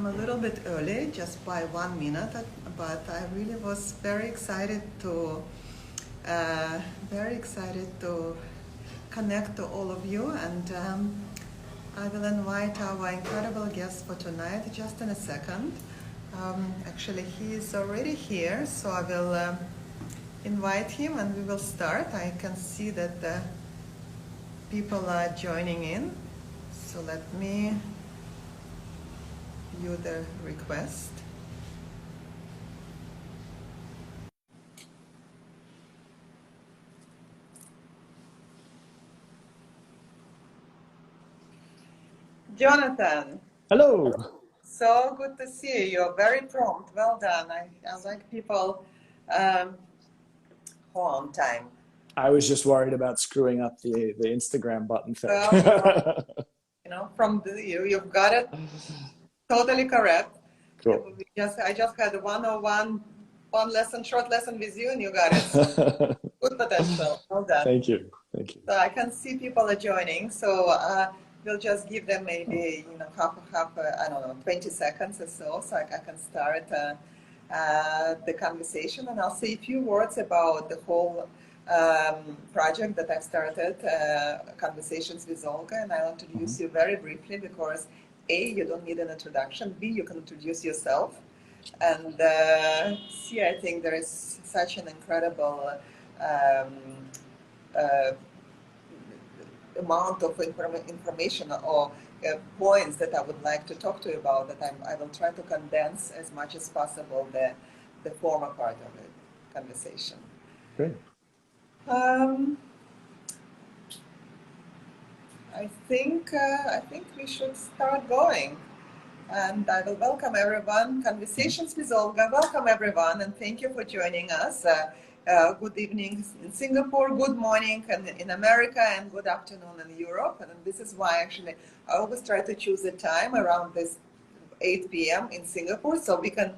I'm a little bit early, just by 1 minute, but I really was very excited to connect to all of you, and I will invite our incredible guest for tonight just in a second. Actually, he is already here, so I will invite him and we will start. I can see that the people are joining in, so let me view the request. Jonathan, Hello. so good to see you. You're very prompt. Well done. I like people who are on time. I was just worried about screwing up the Instagram button thing. Well, you've got it totally correct. Cool. I just had short lesson with you, and you got it. So good potential. Well done. Thank you. Thank you. So I can see people are joining. So we'll just give them maybe I don't know, 20 seconds or so I can start the conversation, and I'll say a few words about the whole project that I've started, Conversations with Olga, and I'll introduce you very briefly because A, you don't need an introduction, B, you can introduce yourself, and C, I think there is such an incredible amount of information or points that I would like to talk to you about that I will try to condense as much as possible the former part of the conversation. Great. I think we should start going, and I will welcome everyone. Conversations with Olga. Welcome everyone, and thank you for joining us. Good evening in Singapore, good morning in America, and good afternoon in Europe. And this is why actually I always try to choose a time around this 8 p.m. in Singapore, so we can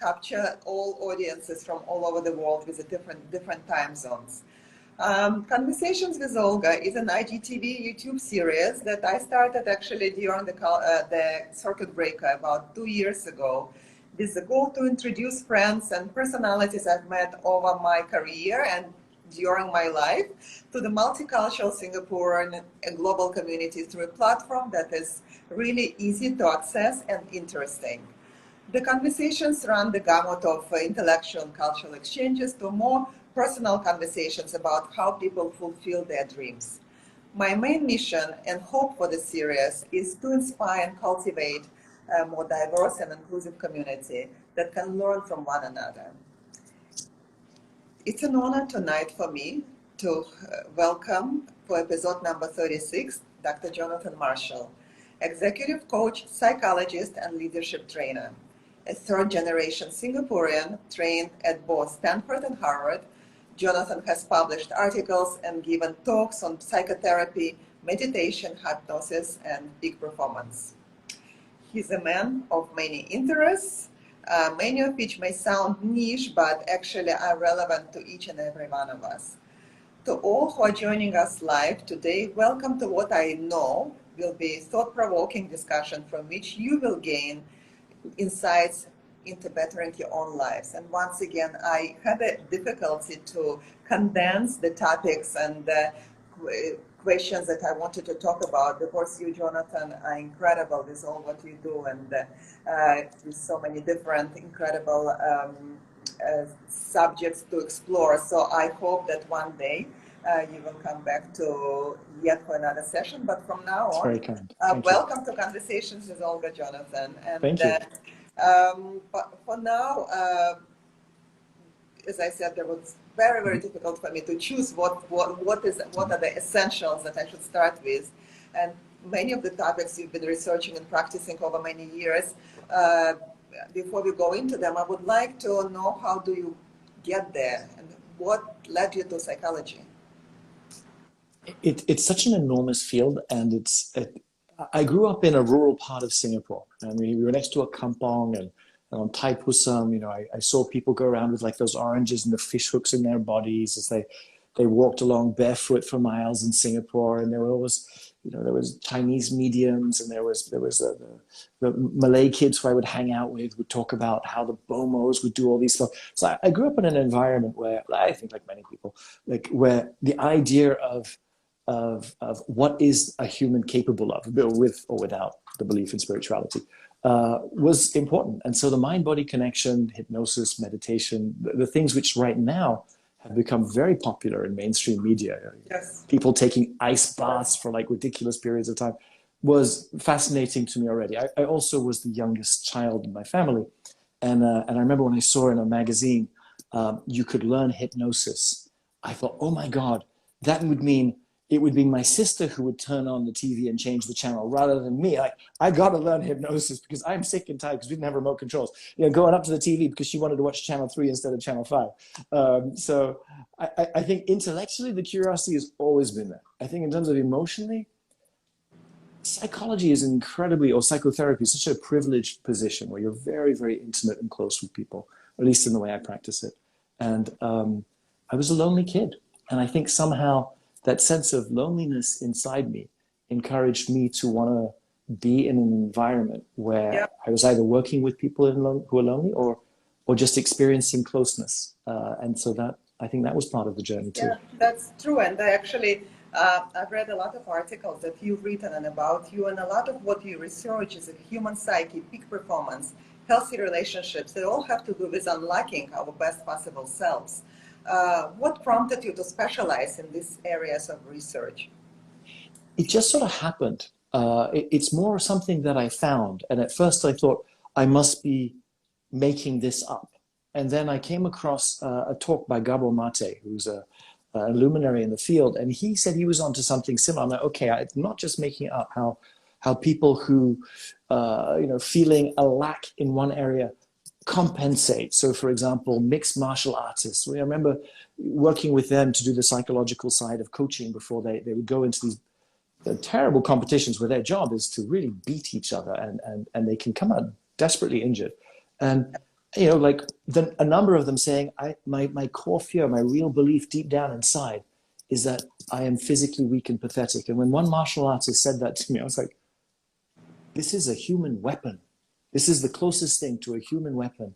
capture all audiences from all over the world with the different time zones. Conversations with Olga is an IGTV YouTube series that I started actually during the circuit breaker about 2 years ago, with the goal to introduce friends and personalities I've met over my career and during my life to the multicultural Singaporean and global community through a platform that is really easy to access and interesting. The conversations run the gamut of intellectual and cultural exchanges to more personal conversations about how people fulfill their dreams. My main mission and hope for the series is to inspire and cultivate a more diverse and inclusive community that can learn from one another. It's an honor tonight for me to welcome for episode number 36, Dr. Jonathan Marshall, executive coach, psychologist, and leadership trainer. A third-generation Singaporean trained at both Stanford and Harvard, Jonathan has published articles and given talks on psychotherapy, meditation, hypnosis, and peak performance. He's a man of many interests, many of which may sound niche, but actually are relevant to each and every one of us. To all who are joining us live today, welcome to what I know will be a thought-provoking discussion from which you will gain insights into bettering your own lives. And once again, I had a difficulty to condense the topics and the questions that I wanted to talk about because you, Jonathan, are incredible with all what you do, and with so many different incredible subjects to explore. So I hope that one day you will come back to yet for another session. But from now on, very kind. welcome to Conversations with Olga, Jonathan. And, thank you. But for now, as I said, it was very difficult for me to choose what are the essentials that I should start with, and many of the topics you've been researching and practicing over many years. Before we go into them, I would like to know, how do you get there, and what led you to psychology? It's such an enormous field, and I grew up in a rural part of Singapore. I mean, we were next to a kampong, and on Thai Pusam, I saw people go around with like those oranges and the fish hooks in their bodies as they walked along barefoot for miles in Singapore. And there were always, there was Chinese mediums, and there was the Malay kids who I would hang out with would talk about how the Bomos would do all these stuff. So I grew up in an environment where I think, like many people, like where the idea of what is a human capable of, with or without the belief in spirituality, was important. And so the mind-body connection, hypnosis, meditation, the things which right now have become very popular in mainstream media. Yes. People taking ice baths for like ridiculous periods of time was fascinating to me already. I also was the youngest child in my family. And I remember when I saw in a magazine, you could learn hypnosis. I thought, oh my God, that would mean it would be my sister who would turn on the TV and change the channel rather than me. I got to learn hypnosis because I'm sick and tired because we didn't have remote controls. Going up to the TV because she wanted to watch channel 3 instead of channel 5. So I think intellectually the curiosity has always been there. I think in terms of emotionally, psychology is incredibly, or psychotherapy is such a privileged position where you're very, very intimate and close with people, at least in the way I practice it. And I was a lonely kid. And I think somehow that sense of loneliness inside me encouraged me to want to be in an environment where I was either working with people who are lonely or just experiencing closeness. And so that, I think that was part of the journey too. Yeah, that's true. And I actually, I've read a lot of articles that you've written and about you, and a lot of what you research is a human psyche, peak performance, healthy relationships. They all have to do with unlocking our best possible selves. What prompted you to specialize in these areas of research? It just sort of happened. It's more something that I found. And at first I thought I must be making this up. And then I came across a talk by Gabor Mate, who's a luminary in the field. And he said he was onto something similar. I'm like, okay, I'm not just making it up how people who, feeling a lack in one area compensate. So for example, mixed martial artists, I remember working with them to do the psychological side of coaching before they would go into these terrible competitions where their job is to really beat each other and they can come out desperately injured. And, a number of them saying, my core fear, my real belief deep down inside is that I am physically weak and pathetic. And when one martial artist said that to me, I was like, this is a human weapon. This is the closest thing to a human weapon.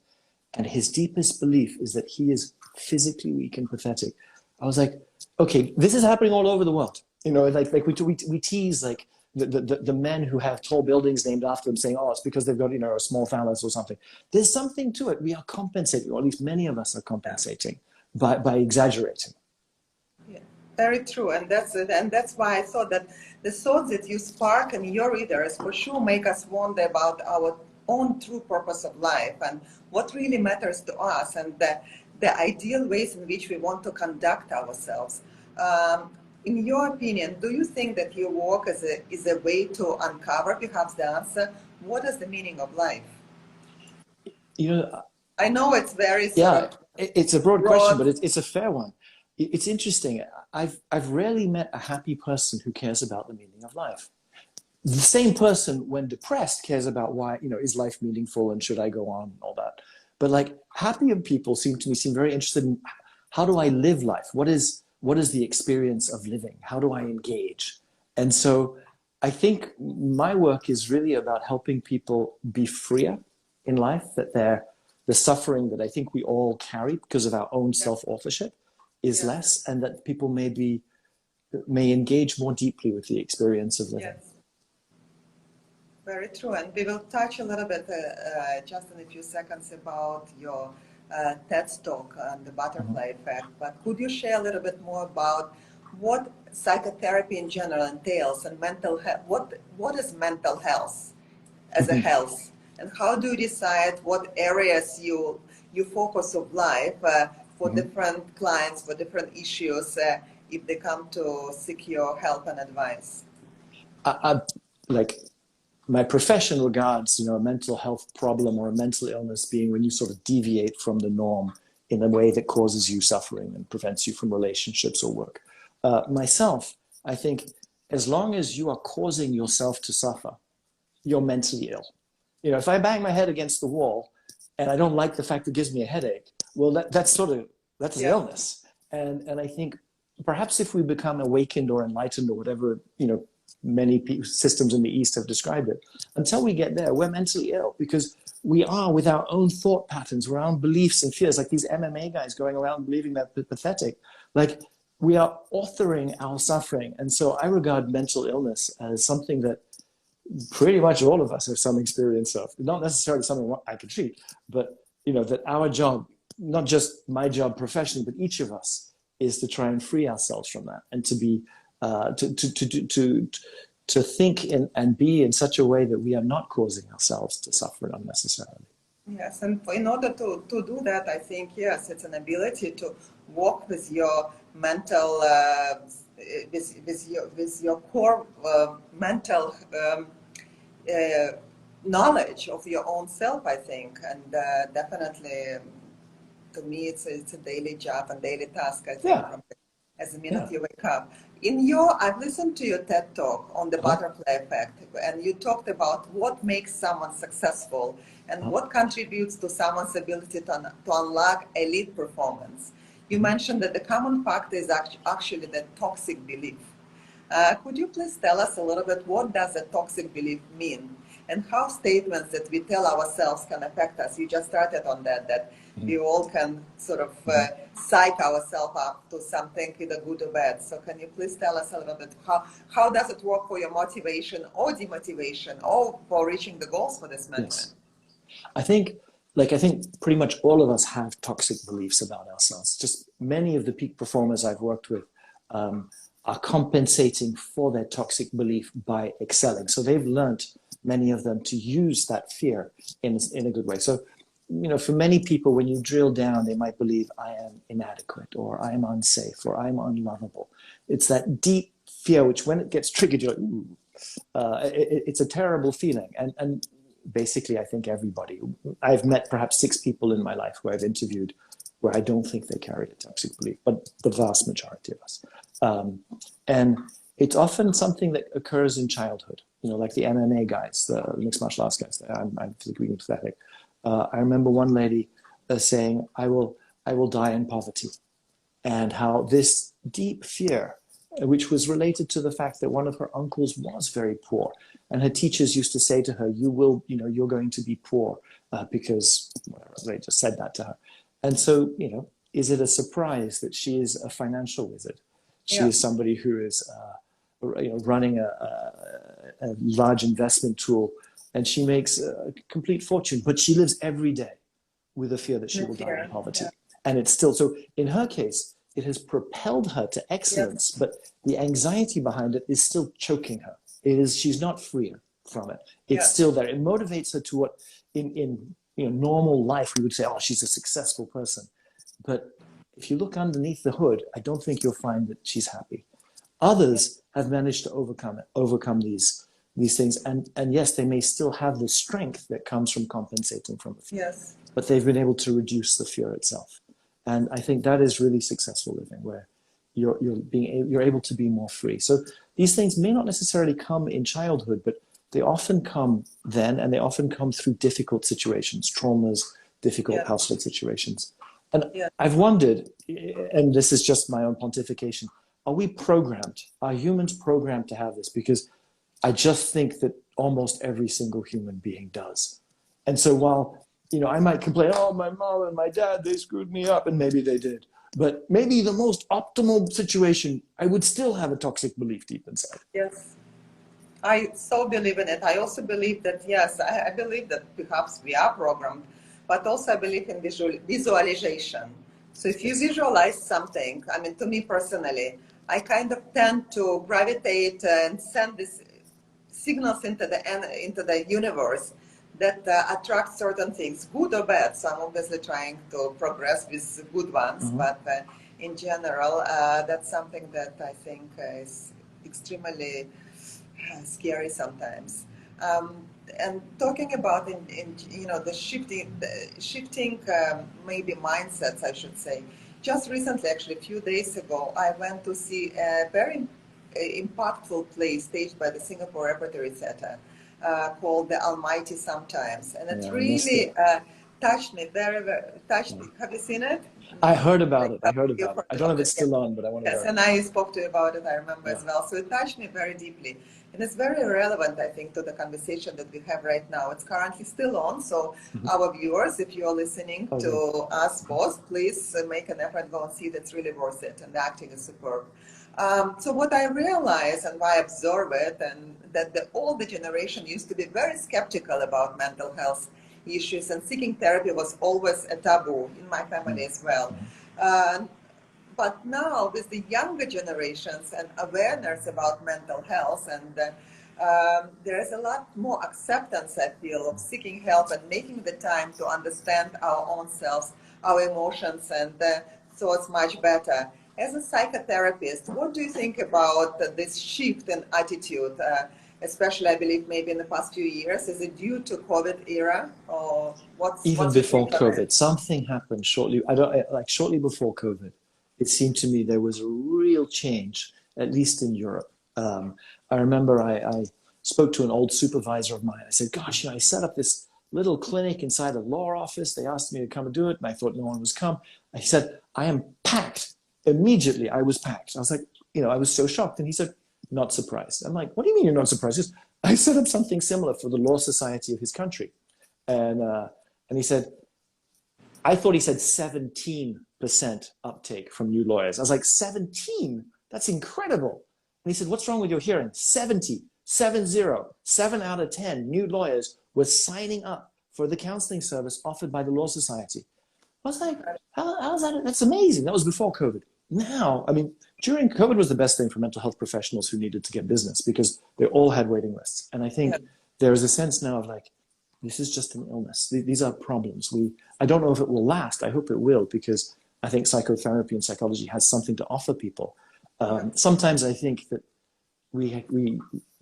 And his deepest belief is that he is physically weak and pathetic. I was like, okay, this is happening all over the world. We tease like the men who have tall buildings named after them saying, oh, it's because they've got, a small phallus or something. There's something to it. We are compensating, or at least many of us are compensating by exaggerating. Yeah, very true. And that's it. And that's why I thought that the thoughts that you spark in your readers for sure make us wonder about our own true purpose of life and what really matters to us and the ideal ways in which we want to conduct ourselves. In your opinion, do you think that your work is a way to uncover perhaps the answer? What is the meaning of life? I know it's very it's a broad question, but it's a fair one. It's interesting. I've rarely met a happy person who cares about the meaning of life. The same person, when depressed, cares about why, is life meaningful and should I go on and all that. But like happier people seem very interested in how do I live life? What is the experience of living? How do I engage? And so I think my work is really about helping people be freer in life, that the suffering that I think we all carry because of our own self-authorship is less, and that people may engage more deeply with the experience of living. Yes. Very true. And we will touch a little bit just in a few seconds about your TED talk on the butterfly effect. But could you share a little bit more about what psychotherapy in general entails and mental health? What is mental health as a health? And how do you decide what areas you focus of life for different clients, for different issues, if they come to seek your help and advice? My profession regards, a mental health problem or a mental illness being when you sort of deviate from the norm in a way that causes you suffering and prevents you from relationships or work. Myself, I think as long as you are causing yourself to suffer, you're mentally ill. If I bang my head against the wall and I don't like the fact it gives me a headache, well, that's an illness. And I think perhaps if we become awakened or enlightened or whatever, many systems in the East have described it. Until we get there, we're mentally ill because we are with our own thought patterns, our own beliefs and fears, like these MMA guys going around believing that they're pathetic. Like we are authoring our suffering. And so I regard mental illness as something that pretty much all of us have some experience of. Not necessarily something I can treat, but that our job, not just my job professionally, but each of us, is to try and free ourselves from that and to be to think and be in such a way that we are not causing ourselves to suffer unnecessarily. Yes, and in order to do that, I think, yes, it's an ability to walk with your mental, with your core mental knowledge of your own self, I think, and definitely, to me, it's a daily job and daily task, I think, Yeah. as the minute you wake up. I've listened to your TED talk on the butterfly effect, and you talked about what makes someone successful and what contributes to someone's ability to unlock elite performance. You mentioned that the common factor is actually the toxic belief. Could you please tell us a little bit what does a toxic belief mean and how statements that we tell ourselves can affect us? You just started on that we all can sort of psych ourselves up to something, either good or bad. So can you please tell us a little bit how does it work for your motivation or demotivation or for reaching the goals for this management? Yes. I think pretty much all of us have toxic beliefs about ourselves. Just many of the peak performers I've worked with are compensating for their toxic belief by excelling. So they've learned, many of them, to use that fear in a good way. So, for many people, when you drill down, they might believe I am inadequate or I am unsafe or I'm unlovable. It's that deep fear, which when it gets triggered, you're like, ooh, it's a terrible feeling. And basically, I think everybody, I've met perhaps 6 people in my life who I've interviewed where I don't think they carry a toxic belief, but the vast majority of us. And it's often something that occurs in childhood, like the MMA guys, the mixed martial arts guys. I'm physically pathetic. I remember one lady saying, I will die in poverty. And how this deep fear, which was related to the fact that one of her uncles was very poor. And her teachers used to say to her, you're going to be poor because whatever, they just said that to her. And so, is it a surprise that she is a financial wizard? She is somebody who is running a large investment tool, and she makes a complete fortune, but she lives every day with the fear that she will die in poverty. Yeah. And it's still, so in her case, it has propelled her to excellence, but the anxiety behind it is still choking her. She's not freer from it. It's still there. It motivates her to what in normal life we would say, oh, she's a successful person. But if you look underneath the hood, I don't think you'll find that she's happy. Others have managed to overcome these things. And yes, they may still have the strength that comes from compensating from the fear. Yes. But they've been able to reduce the fear itself. And I think that is really successful living, where you're able to be more free. So these things may not necessarily come in childhood, but they often come then, and they often come through difficult situations, traumas, difficult household situations. And I've wondered, and this is just my own pontification, are we programmed? Are humans programmed to have this? Because I just think that almost every single human being does. And so while, I might complain, oh, my mom and my dad, they screwed me up, and maybe they did. But maybe the most optimal situation, I would still have a toxic belief deep inside. Yes. I so believe in it. I also believe that, yes, I believe that perhaps we are programmed, but also I believe in visualization. So if you visualize something, to me personally, I kind of tend to gravitate and send these signals into the universe that attract certain things, good or bad. So I'm obviously trying to progress with good ones, but in general, that's something that I think is extremely scary sometimes. And talking about the shifting maybe mindsets, I should say. Just recently, actually, a few days ago, I went to see a very impactful play staged by the Singapore Repertory Theatre called The Almighty Sometimes, and it really touched me, very, very touched me. Have you seen it? I heard about it. I heard You've about it. heard I don't know about if it's it. still on, but I want to Yes, hear it. and I spoke to you about it, I remember Yeah. as well. So it touched me very deeply. And it's very relevant, I think, to the conversation that we have right now. It's currently still on. So Mhm. our viewers, if you're listening Oh, to good. us both, please make an effort, go and see that's really worth it. And the acting is superb. So what I realize and why I observe it, and that the older generation used to be very skeptical about mental health issues, and seeking therapy was always a taboo in my family as well. Mhm. Uh, but now with the younger generations and awareness about mental health, and there is a lot more acceptance, I feel, of seeking help and making the time to understand our own selves, our emotions, and thoughts much better. As a psychotherapist, what do you think about this shift in attitude, especially, I believe, maybe in the past few years? Is it due to COVID era, or Even what's your before take on it? COVID, something happened shortly. I don't like shortly before COVID. It seemed to me there was a real change, at least in Europe. I remember I spoke to an old supervisor of mine. I said, "Gosh, I set up this little clinic inside a law office. They asked me to come and do it, and I thought no one was come." I said, "I am packed." Immediately, I was packed. I was like, I was so shocked. And he said, "Not surprised." I'm like, "What do you mean you're not surprised?" He goes, "I set up something similar for the law society of his country." And he said, I thought he said 17% uptake from new lawyers. I was like, 17? That's incredible. And he said, "What's wrong with your hearing?" 70, 70, 7 out of 10 new lawyers were signing up for the counseling service offered by the Law Society. I was like, how's that? That's amazing. That was before COVID. Now, I mean, during COVID was the best thing for mental health professionals who needed to get business because they all had waiting lists. And I think Yeah. there is a sense now of like, this is just an illness. These are problems. I don't know if it will last. I hope it will because I think psychotherapy and psychology has something to offer people. Yeah. Sometimes I think that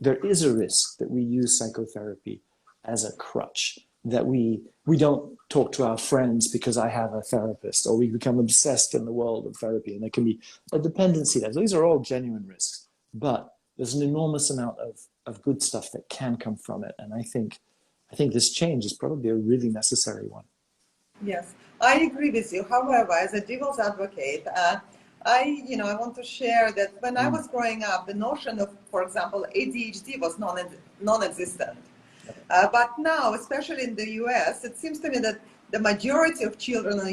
there is a risk that we use psychotherapy as a crutch, that we don't talk to our friends because I have a therapist, or we become obsessed in the world of therapy, and there can be a dependency there. These are all genuine risks, but there's an enormous amount of good stuff that can come from it, and I think this change is probably a really necessary one. Yes, I agree with you. However, as a devil's advocate, I want to share that when I Mm. was growing up, the notion of, for example, ADHD was non-existent. But now, especially in the US, it seems to me that the majority of children and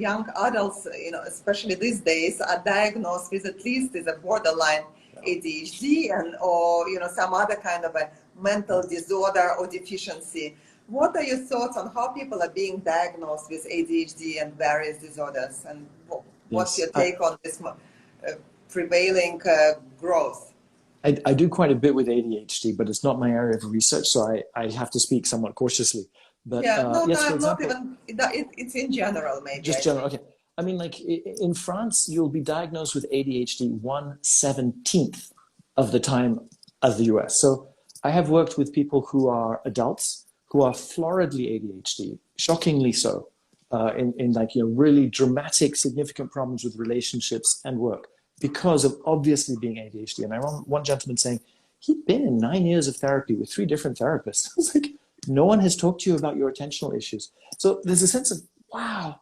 young adults, especially these days, are diagnosed with at least with a borderline ADHD and or some other kind of a mental disorder or deficiency. What are your thoughts on how people are being diagnosed with ADHD and various disorders, and what's your Yes, take on this prevailing growth? I do quite a bit with ADHD, but it's not my area of research, so I have to speak somewhat cautiously. But Yeah, no, yes, for I'm not example, even, it's in general, maybe, just I general. think. Okay, I mean, like in France, you'll be diagnosed with ADHD 1/17th of the time of the US. So I have worked with people who are adults who are floridly ADHD, shockingly so, in like really dramatic, significant problems with relationships and work because of obviously being ADHD. And I remember one gentleman saying he'd been in 9 years of therapy with 3 different therapists. I was like, no one has talked to you about your attentional issues. So there's a sense of, wow,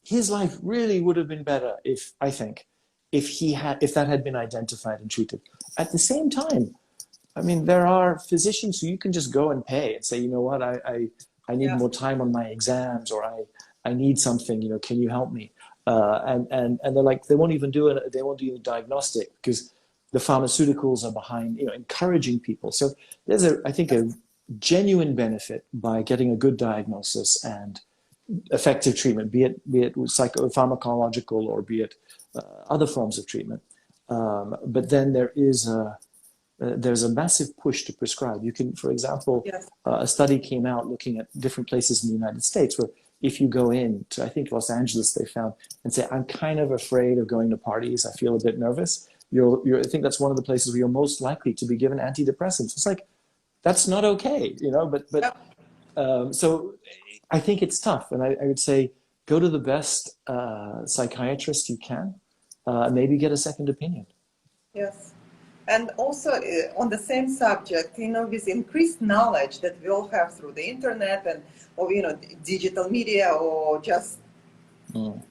his life really would have been better if, I think, if that had been identified and treated. At the same time, I mean, there are physicians who you can just go and pay and say, you know what, I need Yeah. more time on my exams, or I need something, can you help me? And they're like, they won't even do it. They won't do a diagnostic because the pharmaceuticals are behind, encouraging people. So there's I think a genuine benefit by getting a good diagnosis and effective treatment, be it psychopharmacological or be it other forms of treatment. But then there's a massive push to prescribe. You can, for example, Yes. a study came out looking at different places in the United States where if you go in to, I think, Los Angeles, they found, and say, I'm kind of afraid of going to parties, I feel a bit nervous, I think that's one of the places where you're most likely to be given antidepressants. It's like, that's not okay, Yeah. so I think it's tough. And I would say, go to the best psychiatrist you can, maybe get a second opinion. Yes. And also on the same subject, with increased knowledge that we all have through the internet and or digital media or just Mm.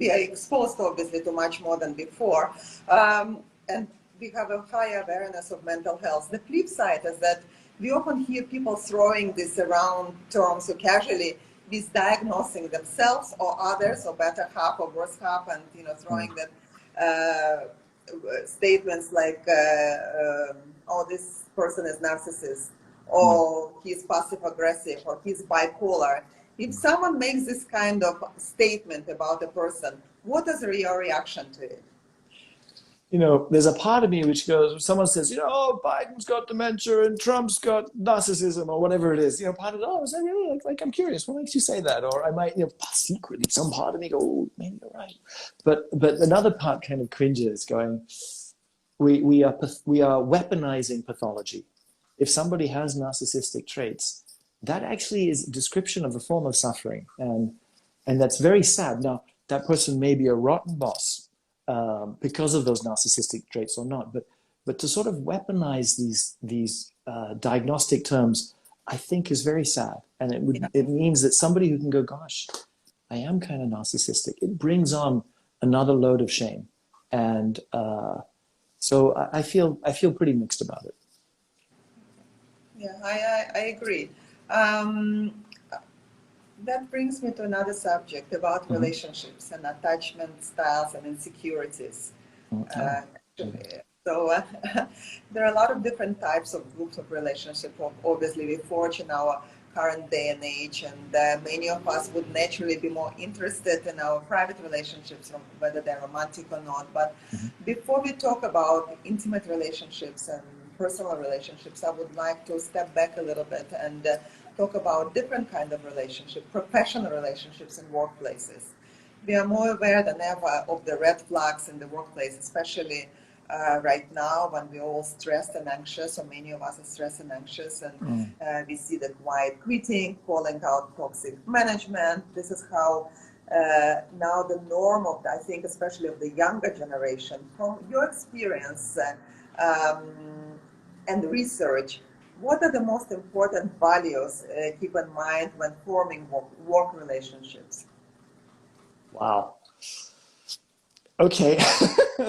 we are exposed obviously to much more than before, and we have a high awareness of mental health. The flip side is that we often hear people throwing this around terms so casually, misdiagnosing themselves or others, or better half or worse half, and throwing that statements like, "Oh, this person is narcissist," or "He's passive aggressive," or "He's bipolar." If someone makes this kind of statement about a person, what is your reaction to it? There's a part of me which goes, someone says, oh, Biden's got dementia and Trump's got narcissism or whatever it is. Part of it, oh, is that really? Like, I'm curious, what makes you say that? Or I might, secretly, some part of me go, oh, maybe you're right. But another part kind of cringes, going, we are weaponizing pathology. If somebody has narcissistic traits, that actually is a description of a form of suffering. And that's very sad. Now, that person may be a rotten boss, because of those narcissistic traits or not, but to sort of weaponize these diagnostic terms, I think is very sad, and it means that somebody who can go, gosh, I am kind of narcissistic. It brings on another load of shame, and so I feel pretty mixed about it. Yeah, I agree. That brings me to another subject about relationships and attachment styles and insecurities. So there are a lot of different types of groups of relationships. Obviously, we forge in our current day and age, and many of us would naturally be more interested in our private relationships, whether they're romantic or not. But before we talk about intimate relationships and personal relationships, I would like to step back a little bit and talk about different kind of relationships, professional relationships in workplaces. We are more aware than ever of the red flags in the workplace, especially right now when we're all stressed and anxious, or many of us are stressed and anxious, and we see the quiet quitting, calling out toxic management. This is how now the norm of, I think, especially of the younger generation. From your experience and research, what are the most important values keep in mind when forming work relationships? Wow. Okay.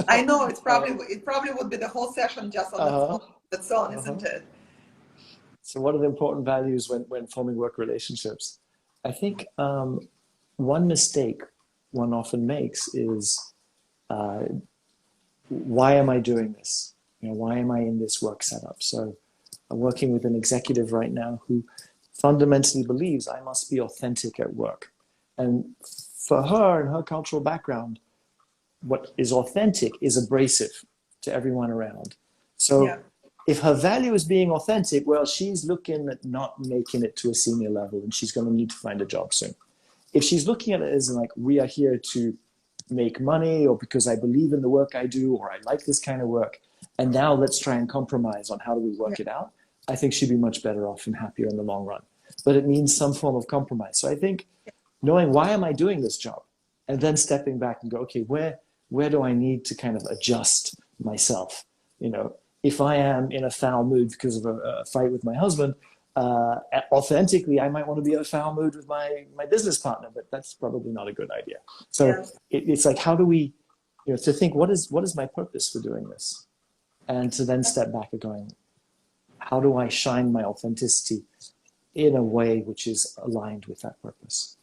I know it probably would be the whole session just on its own, isn't it? So what are the important values when forming work relationships? I think one mistake one often makes is, why am I doing this? Why am I in this work setup? So I'm working with an executive right now who fundamentally believes I must be authentic at work. And for her and her cultural background, what is authentic is abrasive to everyone around. So if her value is being authentic, well, she's looking at not making it to a senior level, and she's going to need to find a job soon. If she's looking at it as like, we are here to make money, or because I believe in the work I do, or I like this kind of work, and now let's try and compromise on how do we work it out, I think she'd be much better off and happier in the long run. But it means some form of compromise. So I think knowing, why am I doing this job? And then stepping back and go, okay, where do I need to kind of adjust myself? If I am in a foul mood because of a fight with my husband, authentically, I might want to be in a foul mood with my business partner, but that's probably not a good idea. So it's like, how do we, to think, what is my purpose for doing this? And to then step back and going, how do I shine my authenticity in a way which is aligned with that purpose?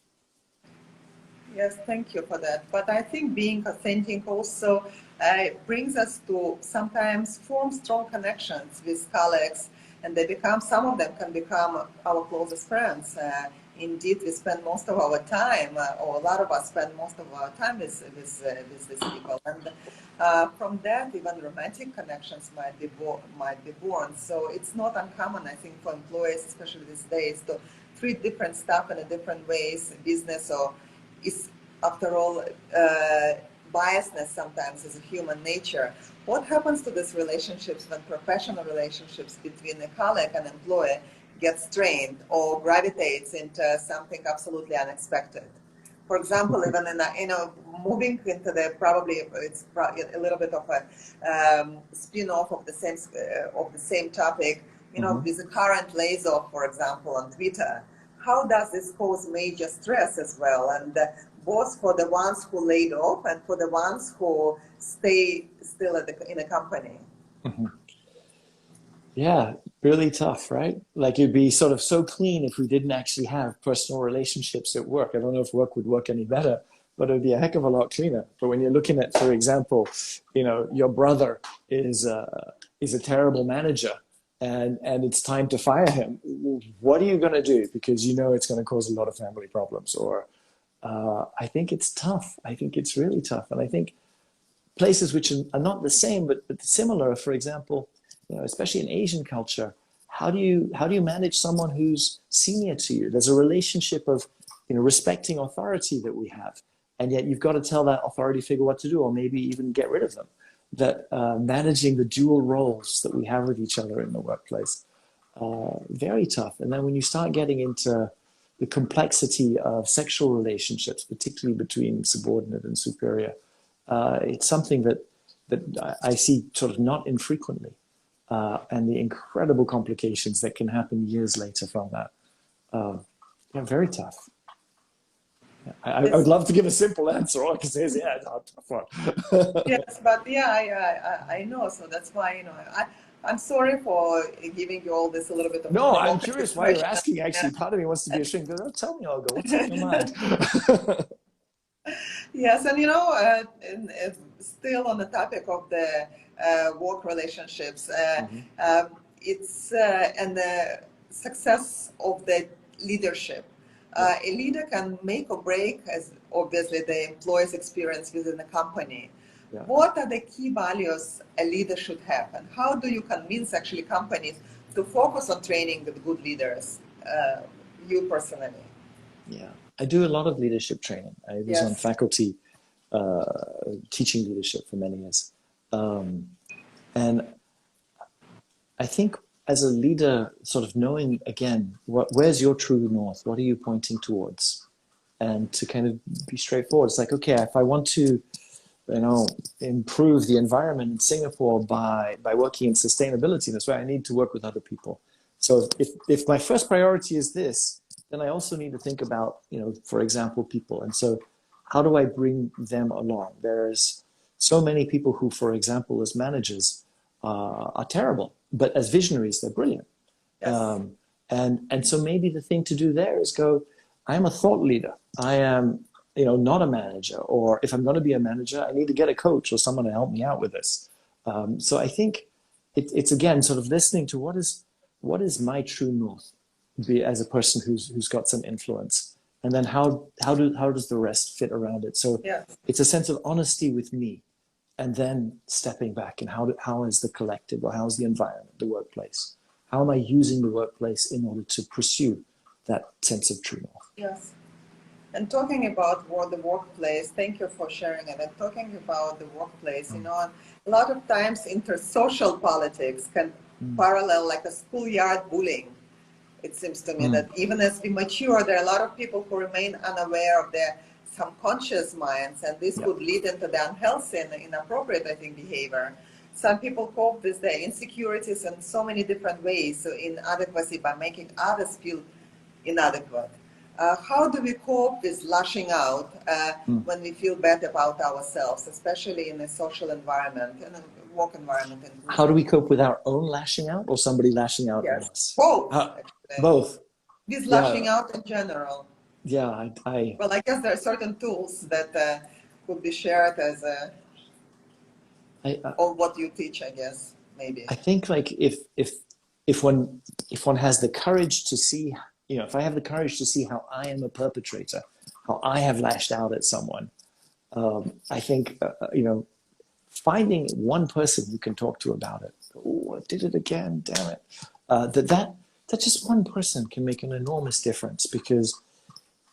Yes, thank you for that. But I think being authentic also brings us to sometimes form strong connections with colleagues, and some of them can become our closest friends. Indeed, we spend most of our time, or a lot of us spend most of our time with these people. And from that, even romantic connections might be born. So it's not uncommon, I think, for employees, especially these days, to treat different stuff in a different ways. Business is, after all, biasness sometimes is a human nature. What happens to these relationships when professional relationships between a colleague and employee gets strained or gravitates into something absolutely unexpected? For example, even moving into it's a little bit of a spin-off of the same topic. With the current layoff, for example, on Twitter. How does this cause major stress as well? And both for the ones who laid off and for the ones who stay still in the company. Mhm. Yeah, really tough, right? Like it'd be sort of so clean if we didn't actually have personal relationships at work. I don't know if work would work any better, but it'd be a heck of a lot cleaner. But when you're looking at, for example, your brother is a terrible manager, and it's time to fire him. What are you going to do? Because you know it's going to cause a lot of family problems. Or I think it's tough. I think it's really tough, and I think places which are not the same but similar. For example, especially in Asian culture, how do you manage someone who's senior to you? There's a relationship of respecting authority that we have, and yet you've got to tell that authority figure what to do, or maybe even get rid of them. That managing the dual roles that we have with each other in the workplace, very tough. And then when you start getting into the complexity of sexual relationships, particularly between subordinate and superior, it's something that I see sort of not infrequently, and the incredible complications that can happen years later from that. Yeah, very tough. I would love to give a simple answer. All I can say is, yeah, it's a tough one. Yes, but yeah, I know. So that's why, I'm sorry for giving you all this a little bit of No, I'm provocative curious why you're question. asking. Actually, Yeah. part of me wants to be ashamed. Oh, tell me, Olga, what's on your mind? Yes, and still on the topic of the work relationships, Mhm. it's and the success of the leadership. Yeah, A leader can make or break, as obviously the employee's experience within the company. yeah. What are the key values a leader should have, and how do you convince actually companies to focus on training with good leaders? You personally, Yeah, I do a lot of leadership training. I was on yes, faculty uh, teaching leadership for many years. And I think as a leader, sort of knowing again, where's your true north? What are you pointing towards? And to kind of be straightforward. It's like, okay, if I want to, improve the environment in Singapore by working in sustainability, that's why I need to work with other people. So if my first priority is this, then I also need to think about, for example, people. And so how do I bring them along? There's so many people who, for example, as managers, are terrible, but as visionaries, they're brilliant. yes, And so maybe the thing to do there is go, I'm a thought leader. I am, not a manager. Or if I'm going to be a manager, I need to get a coach or someone to help me out with this. So I think it's again sort of listening to what is my true north, be as a person who's got some influence, and then how does the rest fit around it. So yes. it's a sense of honesty with me, and then stepping back and how is the collective, or how's the environment, the workplace, how am I using the workplace in order to pursue that sense of true north. Yes. And talking about the workplace, thank you for sharing it. And talking about the workplace, Mm. a lot of times intersocial politics can Mm. parallel like a schoolyard bullying. It seems to me Mm. that even as we mature, there are a lot of people who remain unaware of their subconscious minds, and this Yeah. could lead into the unhealthy and inappropriate, I think, behavior. Some people cope with their insecurities in so many different ways, so inadequacy by making others feel inadequate. How do we cope with lashing out Mm. when we feel bad about ourselves, especially in a social environment, in a work environment? How do we cope with our own lashing out, or somebody lashing out at Yes, us? both, actually. Both. With Yeah. lashing out in general. Yeah. I Well, I guess there are certain tools that could be shared as I or what you teach, I guess, maybe. I think like if one has the courage to see, if I have the courage to see how I am a perpetrator, how I have lashed out at someone, I think finding one person you can talk to about it. Oh, I did it again, damn it. That just one person can make an enormous difference, because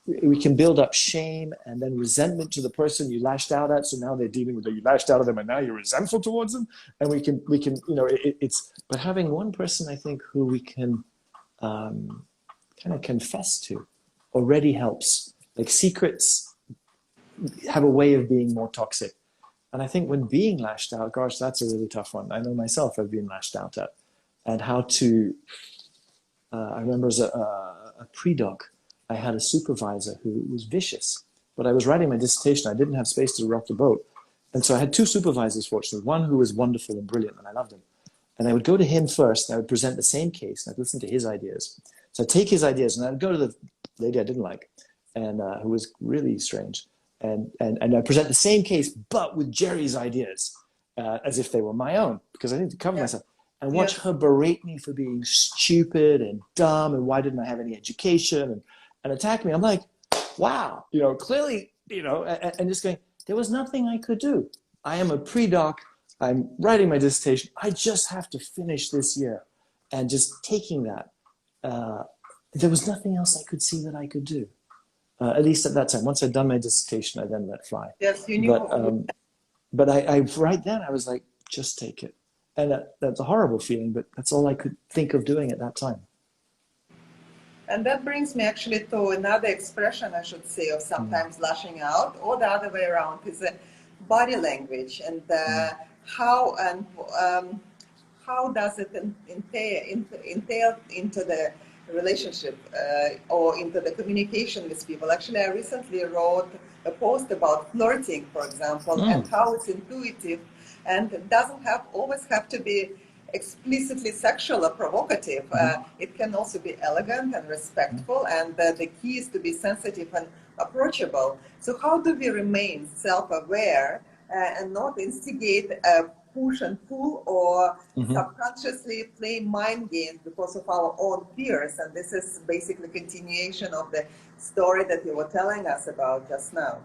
we can build up shame and then resentment to the person you lashed out at. So now they're dealing with you lashed out at them, and now you're resentful towards them. And we can it's but having one person, I think, who we can kind of confess to already helps. Like secrets have a way of being more toxic. And I think when being lashed out, gosh, that's a really tough one. I know myself I've been lashed out at, and how to. I remember as a pre-doc, I had a supervisor who was vicious, but I was writing my dissertation. I didn't have space to rock the boat. And so I had two supervisors, fortunately, one who was wonderful and brilliant, and I loved him. And I would go to him first, and I would present the same case, and I'd listen to his ideas. So I'd take his ideas, and I'd go to the lady I didn't like, and who was really strange. And I present the same case, but with Jerry's ideas, as if they were my own, because I need to cover myself. And watch her berate me for being stupid and dumb, and why didn't I have any education, and attack me. I'm like, wow, clearly, and just going, there was nothing I could do. I am a pre-doc. I'm writing my dissertation. I just have to finish this year. And just taking that, there was nothing else I could see that I could do, at least at that time. Once I'd done my dissertation, I then let fly. Yes, you knew. But I right then, I was like, just take it. And that's a horrible feeling, but that's all I could think of doing at that time. And that brings me actually to another expression, I should say, of sometimes lashing out, or the other way around, is body language, and how does it entail into the relationship or into the communication with people. Actually, I recently wrote a post about flirting, for example, and how it's intuitive, and it doesn't always have to be explicitly sexual or provocative. It can also be elegant and respectful, and the key is to be sensitive and approachable. So how do we remain self-aware and not instigate a push and pull, or subconsciously play mind games because of our own fears? And this is basically continuation of the story that you were telling us about just now.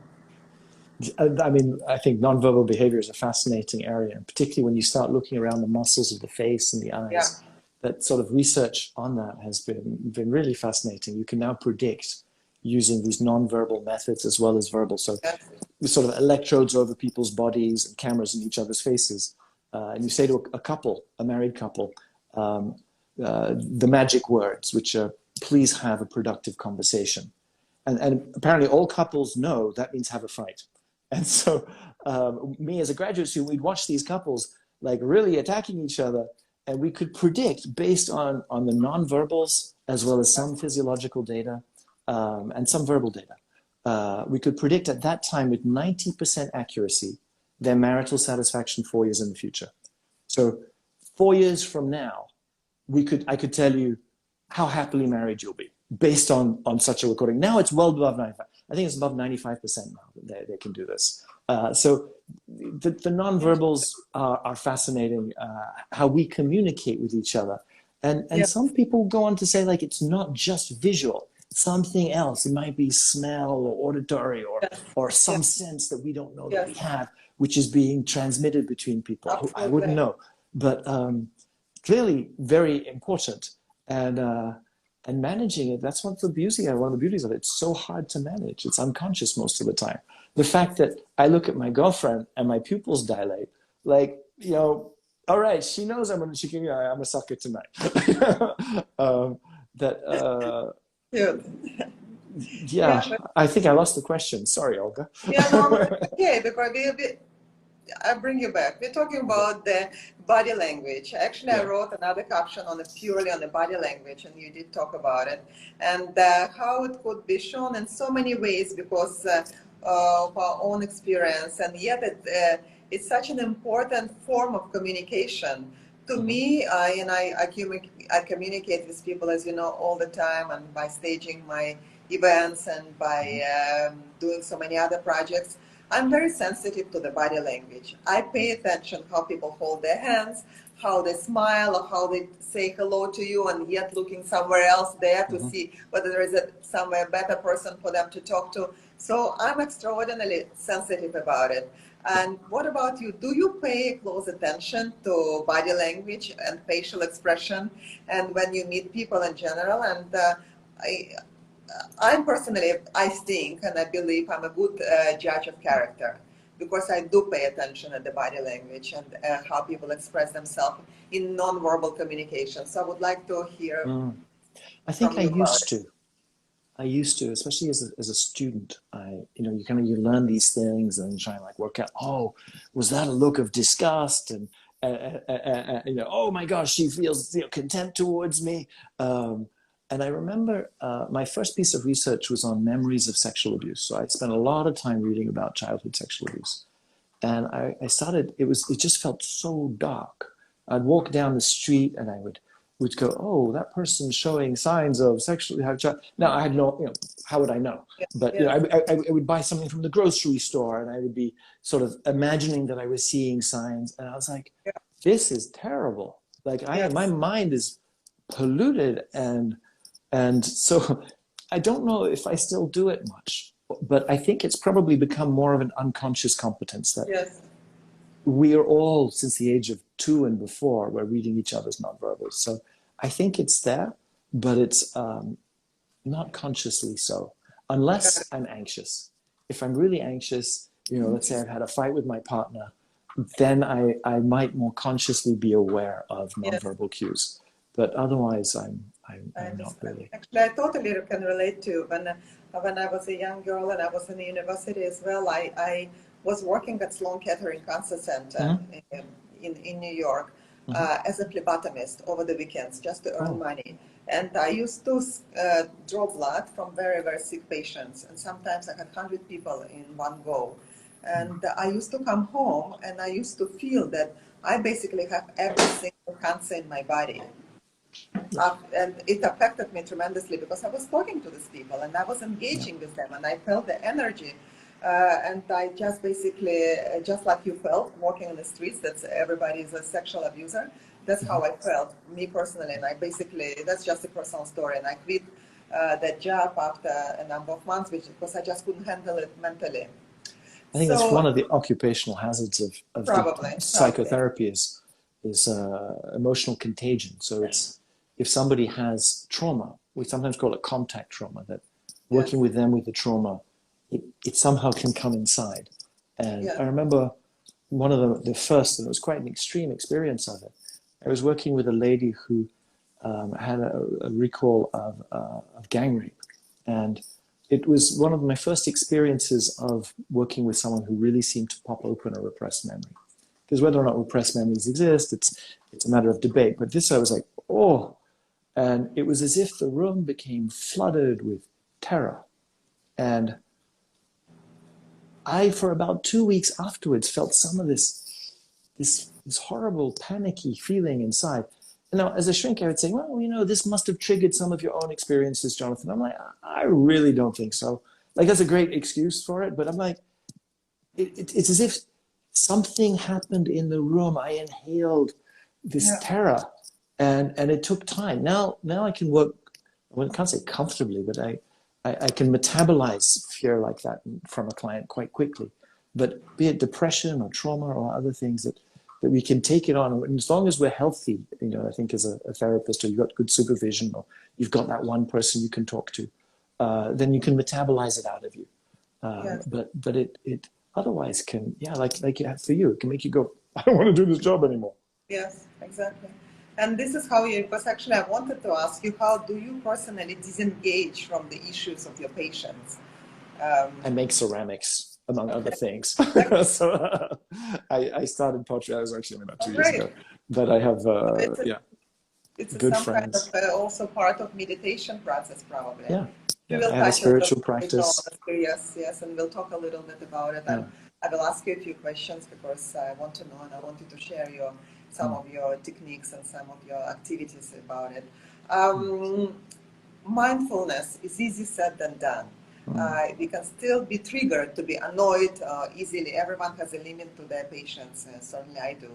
I mean, I think nonverbal behavior is a fascinating area, and particularly when you start looking around the muscles of the face and the eyes. That sort of research on that has been really fascinating. You can now predict using these nonverbal methods as well as verbal. So sort of electrodes over people's bodies and cameras in each other's faces. And you say to a couple, a married couple, the magic words, which are, please have a productive conversation. And apparently all couples know that means have a fight. And so me as a graduate student, we'd watch these couples like really attacking each other, and we could predict based on the nonverbals as well as some physiological data and some verbal data. We could predict at that time with 90% accuracy their marital satisfaction 4 years in the future. So 4 years from now, I could tell you how happily married you'll be based on such a recording. Now it's well above 95. I think it's above 95% now that they can do this. So the nonverbals are fascinating, how we communicate with each other. And some people go on to say, like, it's not just visual, something else. It might be smell or auditory or some sense that we don't know that we have, which is being transmitted between people. Absolutely. I wouldn't know. But clearly very important. And managing it, that's one of the beauties of it. It's so hard to manage. It's unconscious most of the time. The fact that I look at my girlfriend and my pupils dilate, like, all right, she knows I'm a sucker tonight. I think I lost the question. Sorry, Olga. Because I bring you back. We're talking about the body language. Actually, I wrote another caption purely on the body language, and you did talk about it, and how it could be shown in so many ways because of our own experience, and yet it's such an important form of communication. To me, I communicate with people, as you know, all the time, and by staging my events and by doing so many other projects. I'm very sensitive to the body language. I pay attention how people hold their hands, how they smile, or how they say hello to you, and yet looking somewhere else there to see whether there is somewhere better person for them to talk to. So I'm extraordinarily sensitive about it. And what about you? Do you pay close attention to body language and facial expression, and when you meet people in general? And I'm personally, I think, and I believe I'm a good judge of character because I do pay attention at the body language and how people express themselves in nonverbal communication. So I would like to hear. I think I used to, especially as a student. You learn these things and try and work out. Oh, was that a look of disgust? And oh my gosh, she feels contempt towards me. And I remember my first piece of research was on memories of sexual abuse. So I spent a lot of time reading about childhood sexual abuse. And I started, it just felt so dark. I'd walk down the street and I would go, oh, that person's showing signs of sexually. Now I had no, how would I know? Yes, But yes, I would buy something from the grocery store and I would be sort of imagining that I was seeing signs. And I was like, yeah, this is terrible. Like my yes, mind is polluted and so I don't know if I still do it much, but I think it's probably become more of an unconscious competence that yes. we are all, since the age of 2 and before, we're reading each other's nonverbals. So I think it's there, but it's not consciously so, unless I'm anxious. If I'm really anxious, let's say I've had a fight with my partner, then I might more consciously be aware of Yes. nonverbal cues. But otherwise, I I'm not understand. really. Actually, I totally can relate to when I was a young girl and I was in the university as well. I was working at Sloan Kettering Cancer Center Mm-hmm. in New York Mm-hmm. as a phlebotomist over the weekends just to earn Oh. money. And I used to draw blood from very, very sick patients. And sometimes I had 100 people in one go. And I used to come home and I used to feel that I basically have every single cancer in my body. And it affected me tremendously because I was talking to these people and I was Yeah. engaging with them and I felt the energy. And I just basically, just like you felt walking in the streets, that everybody is a sexual abuser. That's Mm-hmm. how I felt, me personally. And I basically, that's just a personal story. And I quit that job after a number of months because I just couldn't handle it mentally. I think that's one So of the occupational hazards of the probably, psychotherapy is emotional contagion. So it's if somebody has trauma, we sometimes call it contact trauma, that yes, working with them with the trauma, it somehow can come inside. And yeah, I remember one of the first, and it was quite an extreme experience of it. I was working with a lady who had a recall of gang rape. And it was one of my first experiences of working with someone who really seemed to pop open a repressed memory. Because whether or not repressed memories exist, it's a matter of debate. But this, I was like, oh. And it was as if the room became flooded with terror. And I, for about 2 weeks afterwards, felt some of this horrible panicky feeling inside. And now, as a shrink, I would say, well, this must have triggered some of your own experiences, Jonathan. I'm like, I really don't think so. Like, that's a great excuse for it, but I'm like, it's as if something happened in the room. I inhaled this yeah, terror, and it took time. Now I can work. Well, I can't say comfortably, but I can metabolize fear like that from a client quite quickly. But be it depression or trauma or other things that we can take it on. And as long as we're healthy, I think as a therapist, or you've got good supervision, or you've got that one person you can talk to, then you can metabolize it out of you. yes. But it otherwise can, yeah, like you have for you, it can make you go, I don't want to do this job anymore. Yes, exactly. And this is how you, because actually I wanted to ask you, how do you personally disengage from the issues of your patients? Um, I make ceramics, among other okay, things. excellent. So I started pottery. I was actually only about Oh, 2 years great. ago, but I have So it's yeah, good some kind of friends. also part of meditation process, probably. Yeah, We yeah. will I have a touch a little spiritual bit later on. practice. Yes, yes, and we'll talk a little bit about it. Yeah. And I will ask you a few questions because I want to know and I want you to share some Mm, of your techniques and some of your activities about it. mm, Mindfulness is easy said than done. mm. We can still be triggered to be annoyed easily. Everyone has a limit to their patience, certainly I do.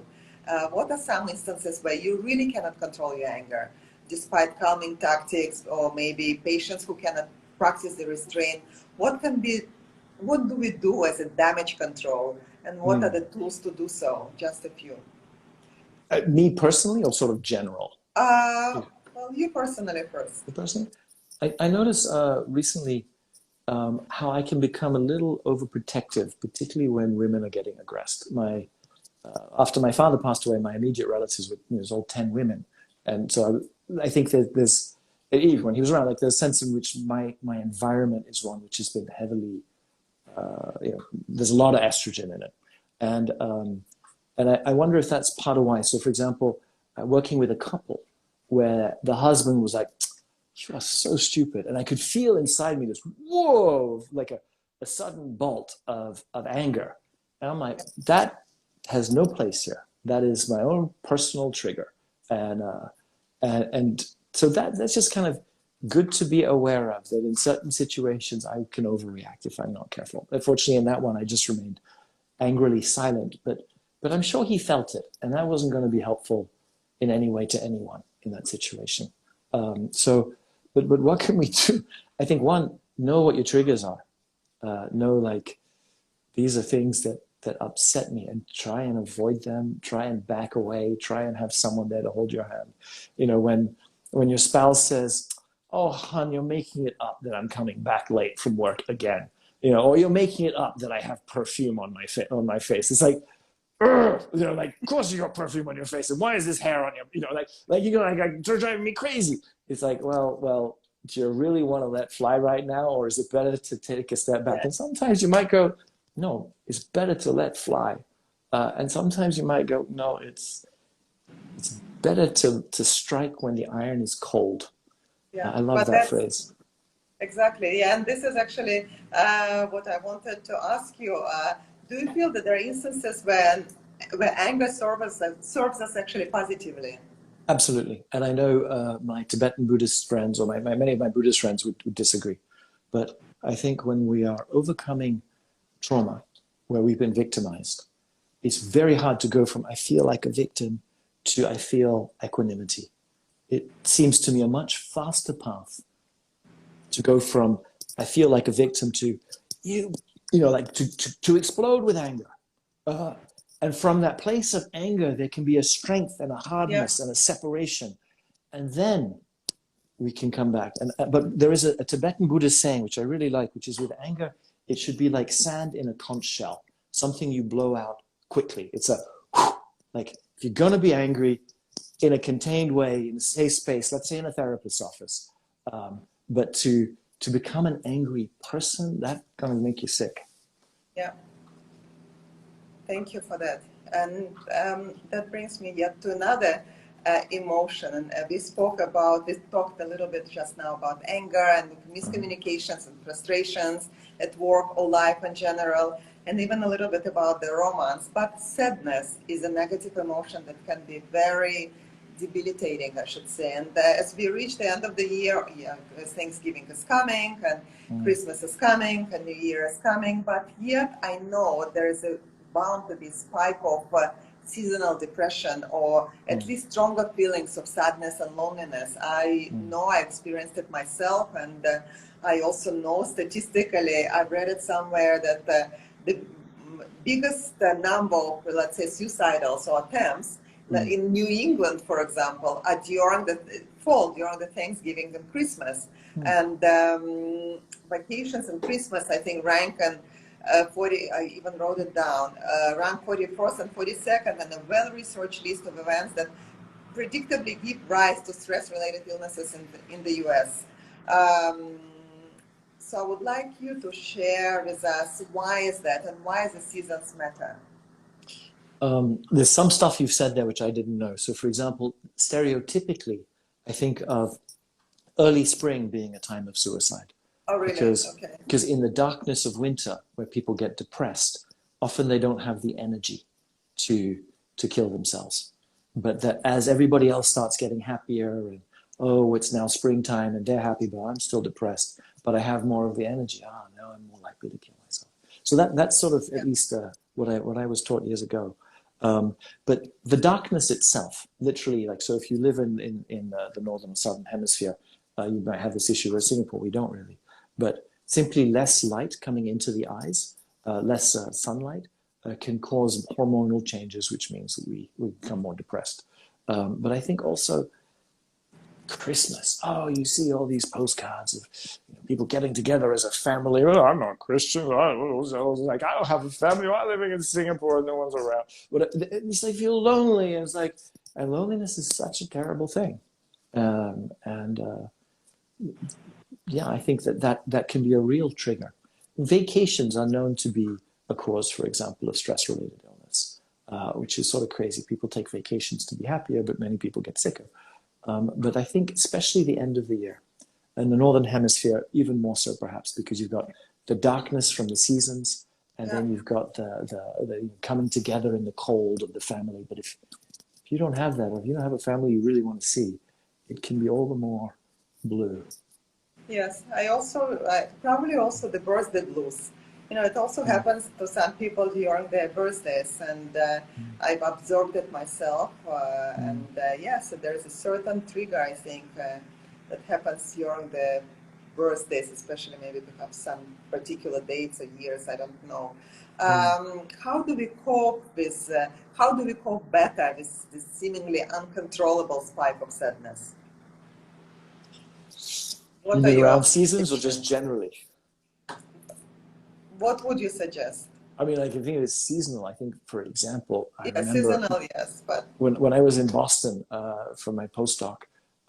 What are some instances where you really cannot control your anger, despite calming tactics, or maybe patients who cannot practice the restraint? What can be, what do we do as a damage control, and what are Mm. the tools to do so? Just a few. Me personally, or sort of general? Uh, Yeah. well, you personally first. Me personally, I noticed recently how I can become a little overprotective, particularly when women are getting aggressed. After my father passed away, my immediate relatives were, it was all 10 women. And so I think that even when he was around, like there's a sense in which my environment is one which has been heavily, there's a lot of estrogen in it. And I wonder if that's part of why. So for example, working with a couple where the husband was like, you are so stupid. And I could feel inside me this, whoa, like a sudden bolt of anger. And I'm like, that has no place here. That is my own personal trigger. And, and so that's just kind of good to be aware of, that in certain situations I can overreact if I'm not careful. Unfortunately, in that one, I just remained angrily silent, but I'm sure he felt it, and that wasn't going to be helpful in any way to anyone in that situation. But what can we do? I think one, know what your triggers are. Know like these are things that upset me, and try and avoid them. Try and back away. Try and have someone there to hold your hand. You know, when your spouse says, "Oh, hon, you're making it up that I'm coming back late from work again," you know, or you're making it up that I have perfume on my face. It's like, you know, like, of course you got perfume on your face, and why is this hair on your, you know, like you know, like you're driving me crazy. It's like, well, do you really want to let fly right now, or is it better to take a step back? And sometimes you might go, no, it's better to let fly, and sometimes you might go, no, it's better to strike when the iron is cold. Yeah, I love but that phrase. exactly, yeah, and this is actually what I wanted to ask you. Do you feel that there are instances where anger serves us actually positively? Absolutely. And I know my Tibetan Buddhist friends, or many of my Buddhist friends would disagree. But I think when we are overcoming trauma, where we've been victimized, it's very hard to go from I feel like a victim to I feel equanimity. It seems to me a much faster path to go from I feel like a victim to you know, like to explode with anger. Uh, and from that place of anger, there can be a strength and a Yeah, hardness and a separation. And then we can come back. And but there is a Tibetan Buddhist saying, which I really like, which is with anger, it should be like sand in a conch shell, something you blow out quickly. It's a like if you're gonna be angry in a contained way, in a safe space, let's say in a therapist's office, but to become an angry person, that's gonna make you sick. yeah. Thank you for that. And that brings me yet to another emotion. And we talked a little bit just now about anger and miscommunications and frustrations at work or life in general, and even a little bit about the romance. But sadness is a negative emotion that can be very debilitating, I should say. And as we reach the end of the year, yeah, Thanksgiving is coming, and Christmas is coming, and New Year is coming, but yet I know there is a bound to be spike of seasonal depression, or at least stronger feelings of sadness and loneliness. I know I experienced it myself, and I also know statistically, I've read it somewhere that the biggest number of, let's say, suicidals or attempts in New England, for example, are during the Thanksgiving and Christmas. And vacations and Christmas, I think, rank and 40, I even wrote it down, rank 41st and 42nd on a well-researched list of events that predictably give rise to stress-related illnesses in the US. So I would like you to share with us why is that, and why the seasons matter. There's some stuff you've said there which I didn't know. So, for example, stereotypically, I think of early spring being a time of suicide. Oh, really? Okay. Because in the darkness of winter, where people get depressed, often they don't have the energy to kill themselves. But that as everybody else starts getting happier, and oh, it's now springtime and they're happy, but I'm still depressed, but I have more of the energy. Now I'm more likely to kill myself. So that's sort of at least what I was taught years ago. But the darkness itself, literally, like, so if you live in the northern or southern hemisphere, you might have this issue. Where Singapore, we don't really. But simply less light coming into the eyes, less sunlight, can cause hormonal changes, which means that we become more depressed. But I think also Christmas. Oh, you see all these postcards of people getting together as a family. Oh, I'm not Christian. I was like, I don't have a family. I'm living in Singapore and no one's around. But it's like, feel lonely. And it's like, and loneliness is such a terrible thing. Yeah, I think that can be a real trigger. Vacations are known to be a cause, for example, of stress-related illness, which is sort of crazy. People take vacations to be happier, but many people get sicker. But I think especially the end of the year, In the Northern Hemisphere, even more so perhaps, because you've got the darkness from the seasons, and then you've got the coming together in the cold of the family. But if you don't have that, or if you don't have a family you really want to see, it can be all the more blue. Yes, probably also the birthday blues. It also happens to some people during their birthdays, and I've observed it myself. Yes, there is a certain trigger, I think, that happens during the birthdays, especially maybe perhaps some particular dates or years, I don't know. How do we cope with, how do we cope better with this seemingly uncontrollable spike of sadness? You What are mean your around seasons or just suggestions? generally? What would you suggest? I mean, I can think it's seasonal. I think, for example, I Yeah, remember seasonal, yes, but when I was in Boston for my postdoc,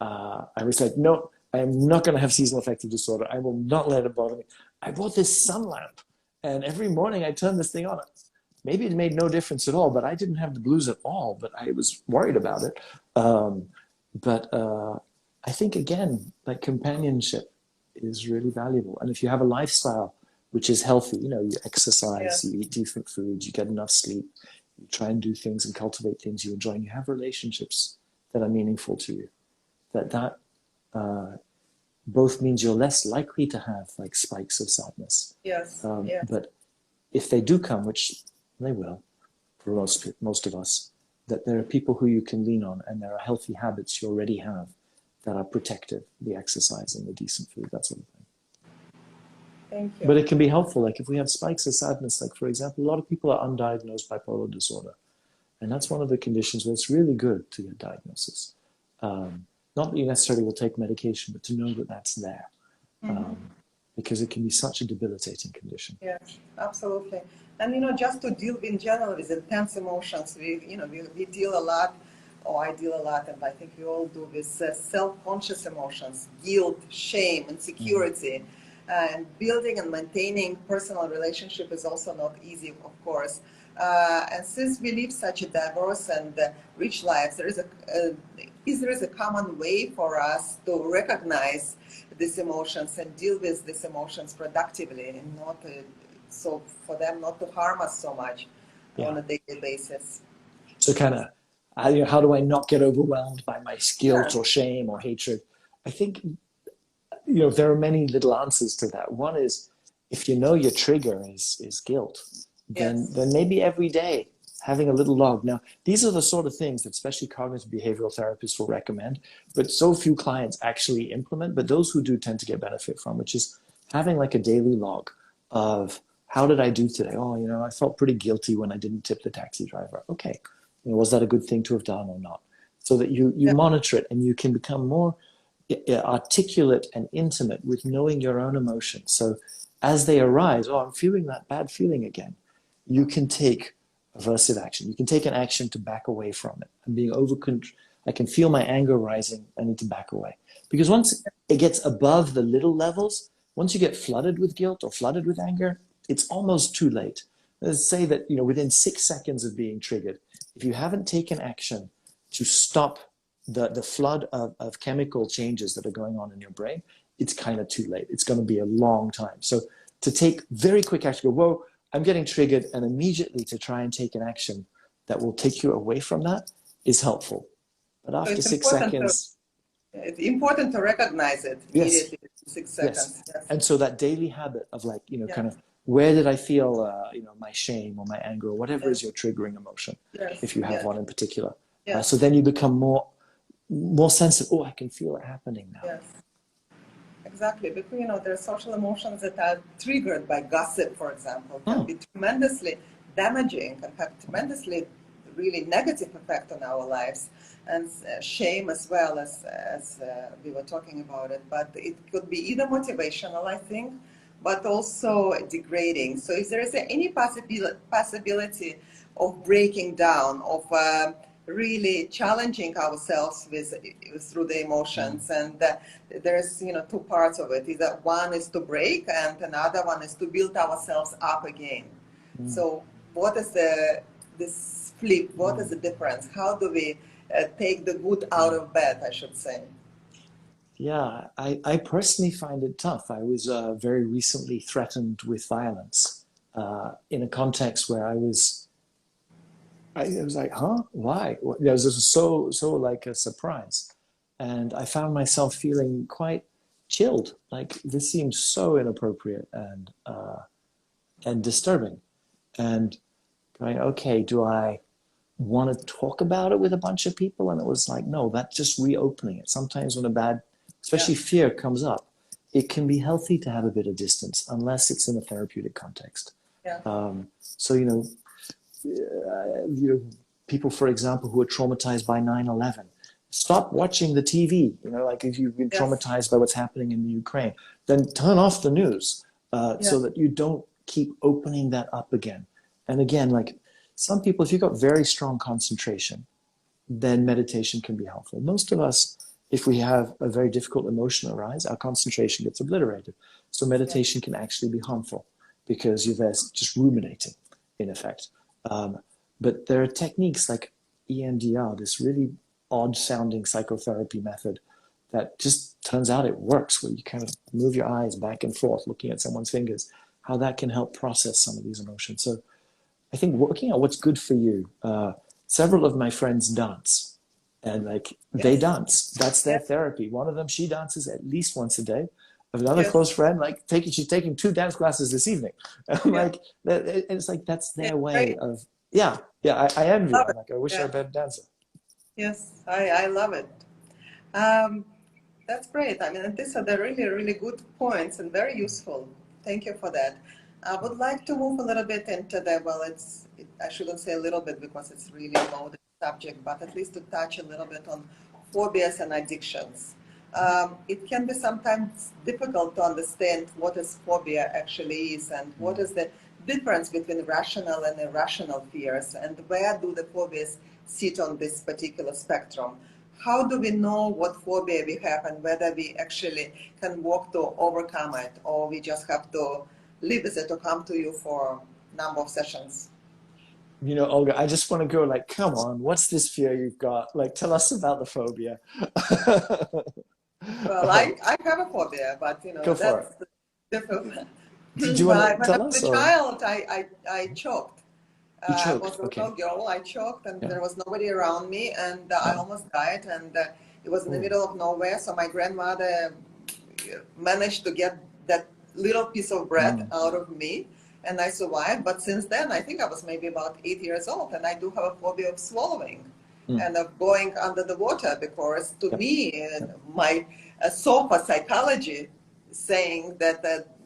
I was like, no, I am not going to have seasonal affective disorder. I will not let it bother me. I bought this sun lamp, and every morning I turned this thing on. Maybe it made no difference at all, but I didn't have the blues at all. But I was worried about it. But I think again, like companionship is really valuable, and if you have a lifestyle which is healthy, you exercise, yes, you eat decent food, you get enough sleep, you try and do things and cultivate things you enjoy, and you have relationships that are meaningful to you. That both means you're less likely to have like spikes of sadness. yes, yes, But if they do come, which they will, for most of us, that there are people who you can lean on, and there are healthy habits you already have that are protective, the exercise and the decent food, that sort of thing. thank you. But it can be helpful, like if we have spikes of sadness, like for example, a lot of people are undiagnosed bipolar disorder. And that's one of the conditions where it's really good to get diagnosis. Not that you necessarily will take medication, but to know that that's there. Because it can be such a debilitating condition. Yes, absolutely. And just to deal in general with intense emotions, we deal a lot, or I deal a lot, and I think we all do, with self-conscious emotions, guilt, shame, insecurity. And building and maintaining personal relationship is also not easy, of course. And since we live such a diverse and rich lives, there is a common way for us to recognize these emotions and deal with these emotions productively, and not so for them not to harm us so much on a daily basis. So kind of, how do I not get overwhelmed by my guilt Yeah. or shame or hatred? I think, there are many little answers to that. One is, if you know your trigger is guilt, then Yes. maybe every day having a little log. Now, these are the sort of things that especially cognitive behavioral therapists will recommend, but so few clients actually implement. But those who do tend to get benefit from, which is having like a daily log of, how did I do today? Oh, I felt pretty guilty when I didn't tip the taxi driver. Okay, was that a good thing to have done or not? So that you monitor it, and you can become more articulate and intimate with knowing your own emotions. So as they arise, oh, I'm feeling that bad feeling again, you can take aversive action. You can take an action to back away from it. I'm being I can feel my anger rising. I need to back away. Because once it gets above the little levels, once you get flooded with guilt or flooded with anger, it's almost too late. Let's say that, within 6 seconds of being triggered, if you haven't taken action to stop the flood of chemical changes that are going on in your brain, it's kind of too late. It's going to be a long time. So to take very quick action, go, whoa, I'm getting triggered, and immediately to try and take an action that will take you away from that is helpful. But after So 6 seconds... It's important to recognize it immediately, 6 seconds. Yes. And so that daily habit of kind of, where did I feel, my shame or my anger or whatever is your triggering emotion, if you have one in particular. So then you become more sensitive. Oh, I can feel it happening now. Yes, exactly. Because there are social emotions that are triggered by gossip, for example, can be tremendously damaging and have tremendously really negative effect on our lives, and shame as well, as we were talking about it. But it could be either motivational, I think, but also degrading. So if there is any possibility of breaking down, of really challenging ourselves through the emotions, and there's two parts of it. Either one is to break, and another one is to build ourselves up again. So what is this flip? What is the difference? How do we take the good out of bad, I should say? Yeah, I personally find it tough. I was very recently threatened with violence in a context where I was like, huh? Why? It was just so like a surprise. And I found myself feeling quite chilled. Like this seems so inappropriate and disturbing. And going, okay, do I want to talk about it with a bunch of people? And it was like, no, that's just reopening it. Sometimes when a bad, Yeah, especially fear comes up, it can be healthy to have a bit of distance unless it's in a therapeutic context. yeah, So, people, for example, who are traumatized by 9/11, stop watching the TV. Like if you've been yes, traumatized by what's happening in the Ukraine, then turn off the news yeah, so that you don't keep opening that up again. And again, like some people, if you've got very strong concentration, then meditation can be helpful. Most of us, if we have a very difficult emotion arise, our concentration gets obliterated. So yeah, meditation can actually be harmful because you're there just ruminating, in effect. Um, but there are techniques like EMDR, this really odd sounding psychotherapy method that just turns out it works, where you kind of move your eyes back and forth looking at someone's fingers, how that can help process some of these emotions. So I think working out what's good for you. Several of my friends dance, and like they yes, dance. That's their yes, therapy. One of them, she dances at least once a day. Another yes, close friend, like she's taking 2 dance classes this evening. I'm yeah. like, it's like that's It's their way great. of, yeah, yeah. I envy. Love I'm it. like, I wish I Yeah, were a better dancer. yes, I love it. Um, that's great. I mean, and these are the really, really good points and very useful. Thank you for that. I would like to move a little bit into the, well, I shouldn't say a little bit because it's really a loaded subject, but at least to touch a little bit on phobias and addictions. It can be sometimes difficult to understand what is phobia actually is and what is the difference between rational and irrational fears and where do the phobias sit on this particular spectrum. How do we know what phobia we have and whether we actually can work to overcome it or we just have to live with it or come to you for a number of sessions? Olga, I just want to go like, come on, what's this fear you've got? Like, tell us about the phobia. Well, um, I have a phobia, but Go for that's it. different. Do you want But to when I tell was us a or child, I choked. you I was choked? a Okay. little girl. I choked, and Yeah. there was nobody around me, and I Yeah. almost died. And it was in the Oh. middle of nowhere, so my grandmother managed to get that little piece of bread Mm. out of me, and I survived. But since then, I think I was maybe about 8 years old, and I do have a phobia of swallowing Mm. and of going under the water because to Yep. me, Yep. my SOPA psychology saying that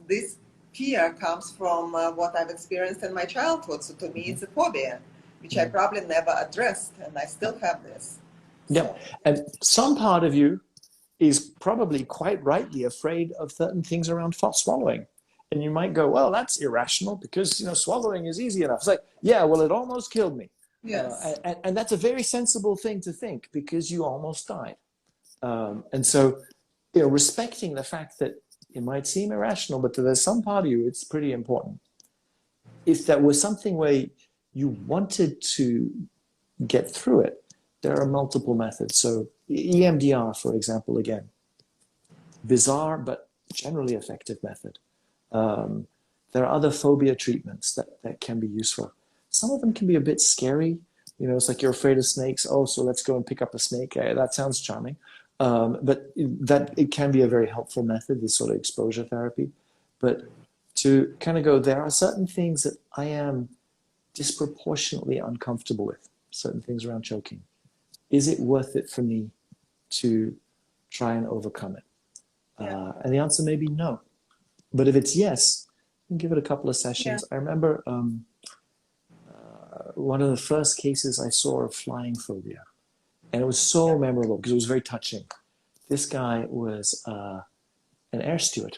this fear comes from what I've experienced in my childhood. So to me, Mm-hmm. it's a phobia, which I Mm. probably never addressed, and I still Yep. have this. Yep. So, And some part of you is probably quite rightly afraid of certain things around swallowing. And you might go, well, that's irrational because swallowing is easy enough. It's like, yeah, well, it almost killed me, yes, and that's a very sensible thing to think because you almost died. And so, respecting the fact that it might seem irrational, but there's some part of you it's pretty important. If that was something where you wanted to get through it, there are multiple methods. So EMDR, for example, again, bizarre but generally effective method. Um, there are other phobia treatments that can be useful. Some of them can be a bit scary. It's like you're afraid of snakes. Oh, so let's go and pick up a snake. That sounds charming. But that it can be a very helpful method, this sort of exposure therapy. But to kind of go, there are certain things that I am disproportionately uncomfortable with, certain things around choking. Is it worth it for me to try and overcome it? yeah, And the answer may be no. But if it's yes, give it a couple of yeah, sessions. I remember one of the first cases I saw of flying phobia, and it was so yeah. memorable because it was very touching. This guy was an air steward.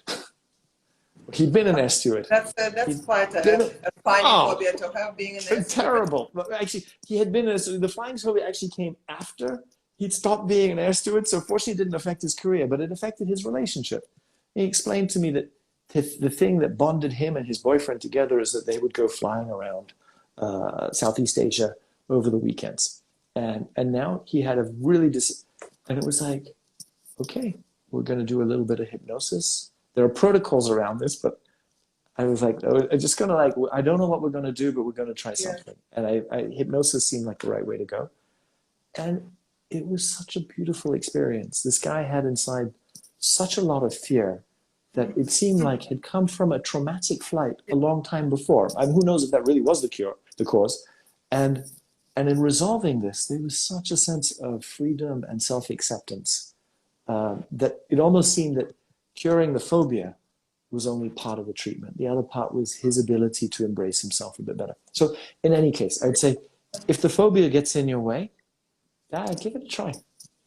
He'd been an air steward. That's He'd quite been a funny oh, phobia to have being an air steward. terrible. Actually, he had been the flying phobia actually came after he'd stopped being an air steward. So fortunately, it didn't affect his career, but it affected his relationship. He explained to me that the thing that bonded him and his boyfriend together is that they would go flying around Southeast Asia over the weekends, and now he had a really and it was like, okay, we're going to do a little bit of hypnosis. There are protocols around this, but I was like, I just kind of like, I don't know what we're going to do, but we're going to try something. And hypnosis seemed like the right way to go. And it was such a beautiful experience. This guy had inside such a lot of fear that it seemed like had come from a traumatic flight a long time before. I mean, who knows if that really was the cause. And in resolving this, there was such a sense of freedom and self-acceptance that it almost seemed that curing the phobia was only part of the treatment. The other part was his ability to embrace himself a bit better. So in any case, I'd say if the phobia gets in your way, give it a try.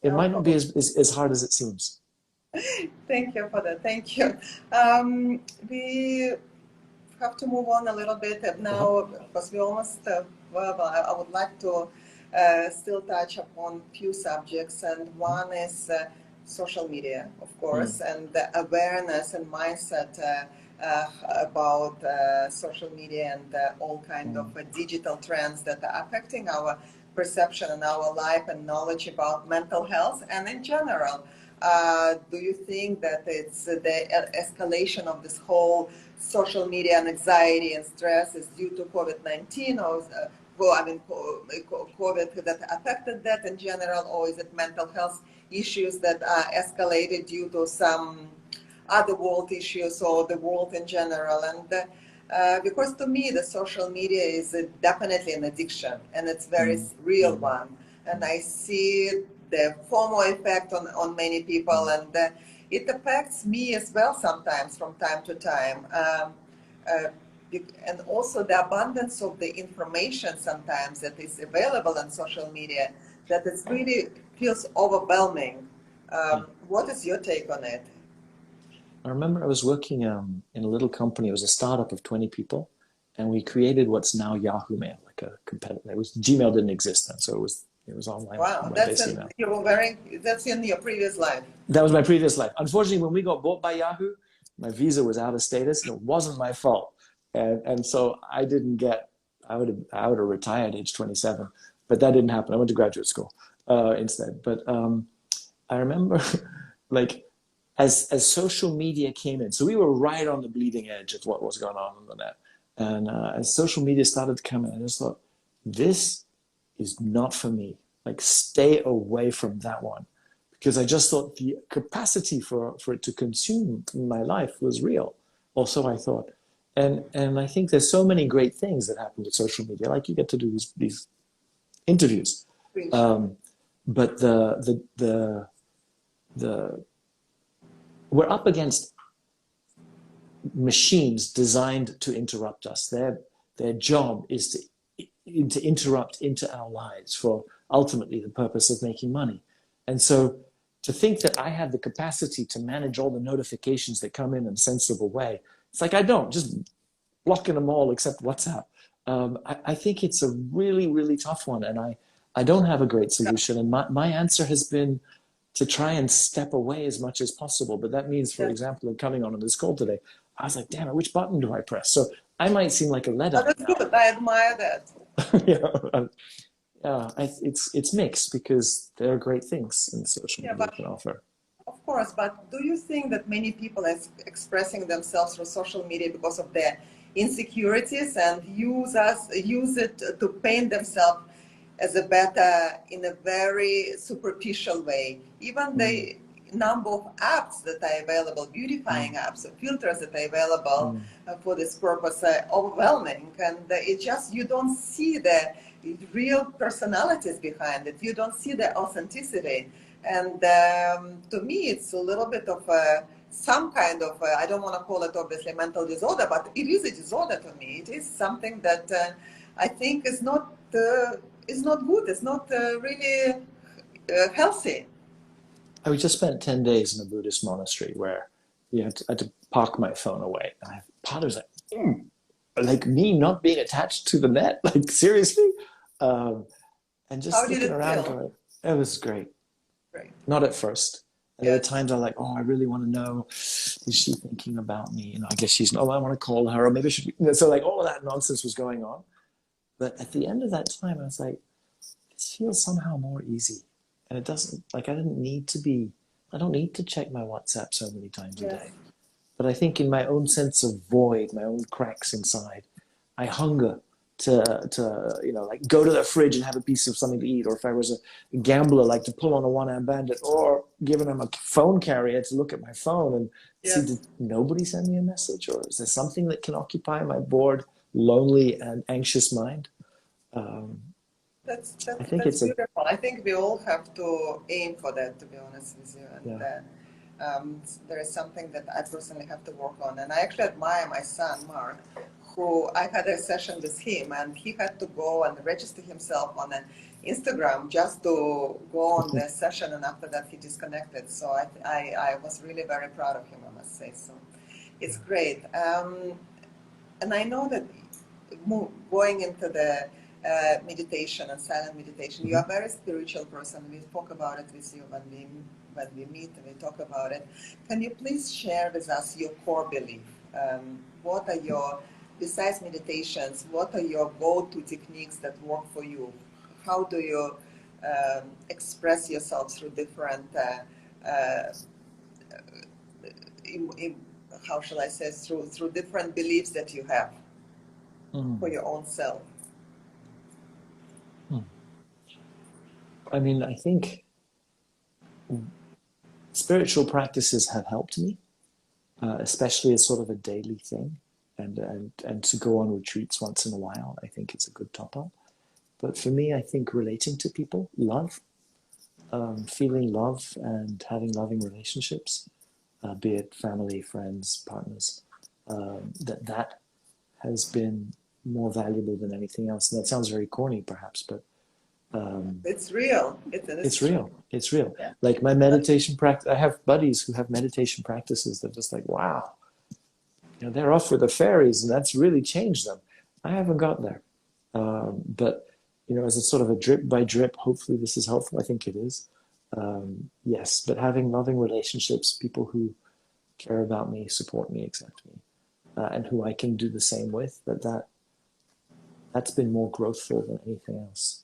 It might not be as hard as it seems. Thank you for that. Thank you. We have to move on a little bit now because we almost, I would like to still touch upon a few subjects, and one is social media, of course, and the awareness and mindset about social media and all kind of digital trends that are affecting our perception and our life and knowledge about mental health and in general. Do you think that it's the escalation of this whole social media and anxiety and stress is due to COVID-19 or COVID that affected that in general, or is it mental health issues that are escalated due to some other world issues or the world in general? And because to me, the social media is definitely an addiction, and it's very real one. And I see the FOMO effect on many people, and it affects me as well sometimes from time to time. And also the abundance of the information sometimes that is available on social media, that it really feels overwhelming. What is your take on it? I remember I was working in a little company. It was a startup of 20 people, and we created what's now Yahoo Mail, like a competitor. It was Gmail didn't exist then, so it was online. Wow, that's in your previous life. That was my previous life. Unfortunately, when we got bought by Yahoo, my visa was out of status, and it wasn't my fault. And so I didn't get. I would have retired age 27, but that didn't happen. I went to graduate school instead. But I remember, like, as social media came in, so we were right on the bleeding edge of what was going on the net. And as social media started to come in, I just thought, this is not for me. Like, stay away from that one. Because I just thought the capacity for it to consume my life was real. Also, I thought. And I think there's so many great things that happen with social media. Like, you get to do these interviews. But the we're up against machines designed to interrupt us. Their job is to interrupt into our lives for ultimately the purpose of making money. And so to think that I have the capacity to manage all the notifications that come in a sensible way, it's like I don't, just blocking them all except WhatsApp. I think it's a really, really tough one, and I don't have a great solution. And my answer has been to try and step away as much as possible. But that means, for example, in coming on this call today, I was like, damn it, which button do I press? So I might seem like a let-up. That's good. I admire that. It's mixed because there are great things in social media can offer. Of course, but do you think that many people are expressing themselves through social media because of their insecurities and use it to paint themselves as a better in a very superficial way? Even the number of apps that are available, beautifying apps, filters that are available for this purpose are overwhelming, and it just, you don't see the real personalities behind it. You don't see the authenticity. And to me, it's a little bit of some kind of, I don't want to call it obviously mental disorder, but it is a disorder to me. It is something that I think is not good. It's not really healthy. I just spent 10 days in a Buddhist monastery where I had to park my phone away. And part of it was like me not being attached to the net, like seriously? And just looking around going, it was great. Not at first. And there were times I'm like, oh, I really want to know, is she thinking about me? You know, I guess she's not, I want to call her, or maybe I should, so like all of that nonsense was going on. But at the end of that time, I was like, this feels somehow more easy. And it doesn't, like, I didn't need to be I don't need to check my WhatsApp so many times a Yes. day. But I think in my own sense of void, my own cracks inside, I hunger to like go to the fridge and have a piece of something to eat. Or if I was a gambler, like to pull on a one-armed bandit, or given I'm a phone carrier, to look at my phone and see, did Yes. nobody send me a message, or is there something that can occupy my bored, lonely, and anxious mind? Um, I think That's it's a beautiful. I think we all have to aim for that, to be honest with you. And yeah. there is something that I personally have to work on. And I actually admire my son, Mark, who I had a session with him, and he had to go and register himself on an Instagram just to go on the session, and after that he disconnected. So I was really very proud of him, I must say. So it's great. And I know that going into the meditation and silent meditation, you are a very spiritual person. We talk about it with you when we meet and we talk about it. Can you please share with us your core belief? What are your, besides meditations, what are your go-to techniques that work for you? How do you express yourself through different how shall I say, through different beliefs that you have for your own self? I mean, I think spiritual practices have helped me, especially as sort of a daily thing, and to go on retreats once in a while. I think it's a good top up. But for me, I think relating to people, love, feeling love, and having loving relationships, be it family, friends, partners, that has been more valuable than anything else. And that sounds very corny, perhaps, but It's real. It's it's true. real. It's real. Yeah. Like my meditation practice, I have buddies who have meditation practices that are just like, wow, they're off with the fairies, and that's really changed them. I haven't got there, but as a sort of a drip by drip, hopefully this is helpful. I think it is. Yes, but having loving relationships, people who care about me, support me, accept me, and who I can do the same with. That's been more growthful than anything else.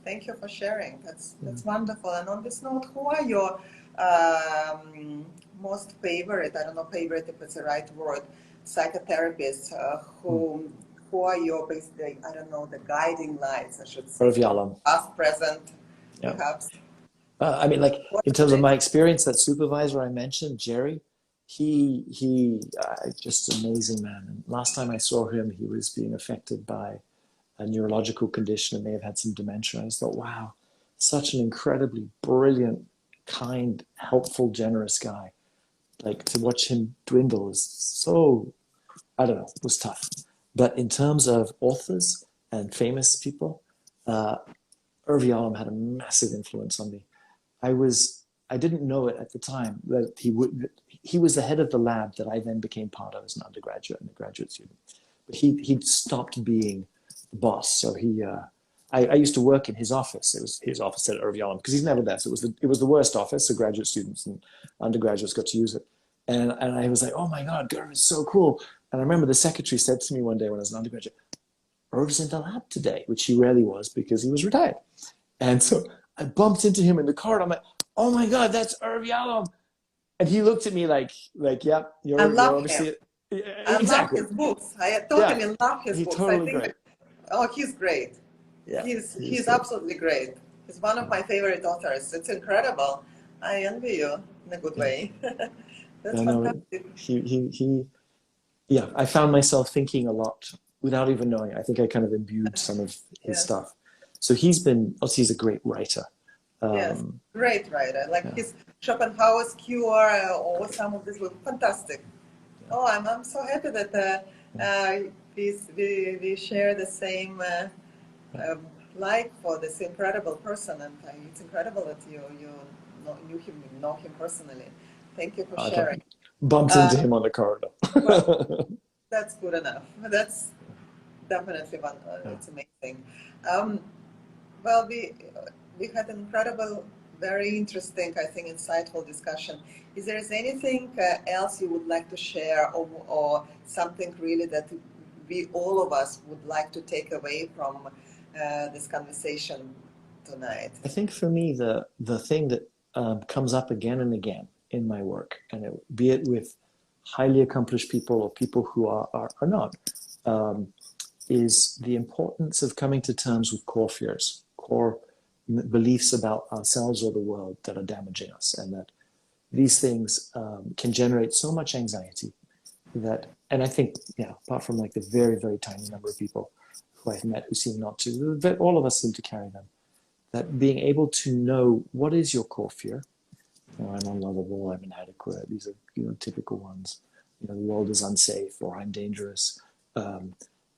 Thank you for sharing. That's wonderful. And on this note, who are your most favorite? I don't know, favorite if it's the right word. Psychotherapists who are your basically, I don't know, the guiding lights, I should say, from Rav past, present, Yeah. perhaps. I mean, like What in are terms of they? my experience, that supervisor I mentioned, Jerry, he just an amazing man. And last time I saw him, he was being affected by a neurological condition and may have had some dementia. I just thought, wow, such an incredibly brilliant, kind, helpful, generous guy. Like to watch him dwindle is so, I don't know, it was tough. But in terms of authors and famous people, Irv Yalom had a massive influence on me. I didn't know it at the time that he was the head of the lab that I then became part of as an undergraduate and a graduate student. But he'd stopped being the boss. So I used to work in his office. It was his office at Irv Yalom because he's never there. So it was the worst office. So graduate students and undergraduates got to use it. And I was like, oh my God, Irv is so cool. And I remember the secretary said to me one day when I was an undergraduate, Irv's in the lab today, which he rarely was because he was retired. And so I bumped into him in the car. And I'm like, oh my God, that's Irv Yalom. And he looked at me like, yeah, I you're love him. obviously I love exactly. his books. I Yeah, totally love his he's books. I totally think, great. oh, he's great. Yeah, he's He's good. absolutely great. He's one of my favorite authors. It's incredible. I envy you in a good Yeah, way. That's no, no, fantastic. he. Yeah, I found myself thinking a lot without even knowing. I think I kind of imbued some of his Yes, stuff. So also he's a great writer. yes, Um, great writer. Like yeah, his Schopenhauer's Cure or some of this was fantastic. yeah, Oh, I'm so happy that yeah, we share the same yeah. um, like for this incredible person, and it's incredible that know him personally. Thank you for I sharing. bumped into Uh, him on the corridor. well, that's good enough. That's definitely one. Yeah. It's amazing. Um, well, we had an incredible, very interesting, I think, insightful discussion. Is there anything else you would like to share, or something really that we all of us would like to take away from this conversation? tonight? I think for me, the thing that comes up again and again in my work, and be it with highly accomplished people or people who are not, um, is the importance of coming to terms with core fears, core beliefs about ourselves or the world that are damaging us, and that these things can generate so much anxiety that, and I think, yeah, apart from like the very, very tiny number of people who I've met who seem not to, but all of us seem to carry them, that being able to know what is your core fear. You know, I'm unlovable, I'm inadequate. These are, you know, typical ones. You know, the world is unsafe, or I'm dangerous.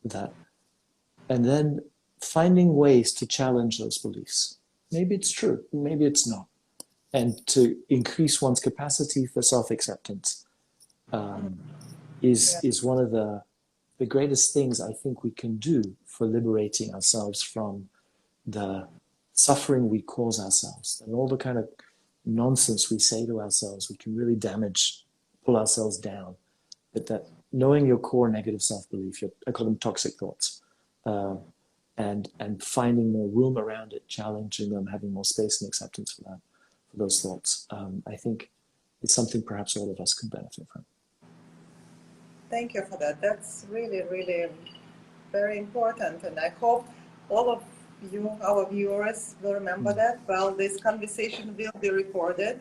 That, and then finding ways to challenge those beliefs. Maybe it's true, maybe it's not, and to increase one's capacity for self-acceptance is one of the greatest things I think we can do for liberating ourselves from the suffering we cause ourselves and all the kind of nonsense we say to ourselves. We can really damage, pull ourselves down. But that knowing your core negative self-belief, I call them toxic thoughts, and finding more room around it, challenging them, having more space and acceptance for that, for those thoughts, I think it's something perhaps all of us could benefit from. Thank you for that. That's really, really very important, and I hope all of you, our viewers, will remember that. Well, this conversation will be recorded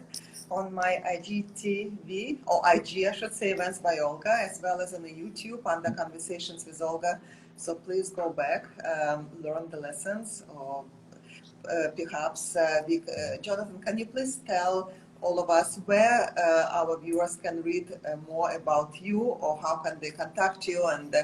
on my IGTV, or IG, I should say, Events by Olga, as well as on the YouTube under Conversations with Olga. So please go back, learn the lessons, or perhaps, Jonathan, can you please tell all of us where our viewers can read more about you, or how can they contact you, and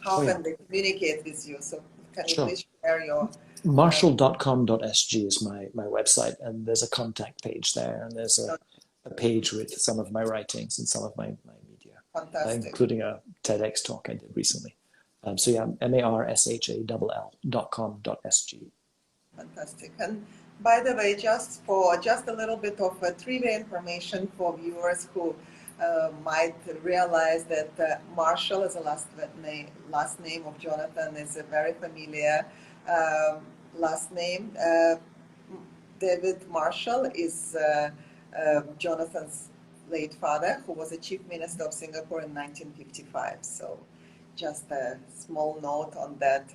how can they communicate with you? So can you please share your... Marshall.com.sg is my website, and there's a contact page there, and there's a page with some of my writings and some of my media, including a TEDx talk I did recently. So yeah, marshall.com.sg. Fantastic. And by the way, just a little bit of trivia information for viewers who might realize that Marshall is a last name of Jonathan is a very familiar last name. David Marshall is Jonathan's late father, who was a chief minister of Singapore in 1955. So just a small note on that.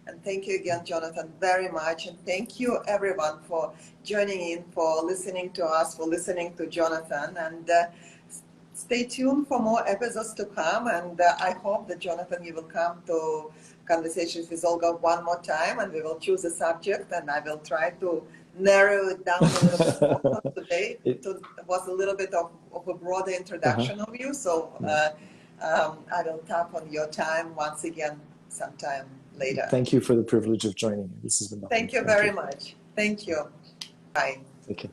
And thank you again, Jonathan, very much. And thank you, everyone, for joining in, for listening to us, for listening to Jonathan. And stay tuned for more episodes to come. And I hope that, Jonathan, you will come to Conversations with Olga one more time, and we will choose a subject, and I will try to narrow it down a little bit more today. It was a little bit of a broader introduction of you. So I will tap on your time once again sometime later. Thank you for the privilege of joining me. This has been lovely. Thank you very much. Thank you. Bye. Okay.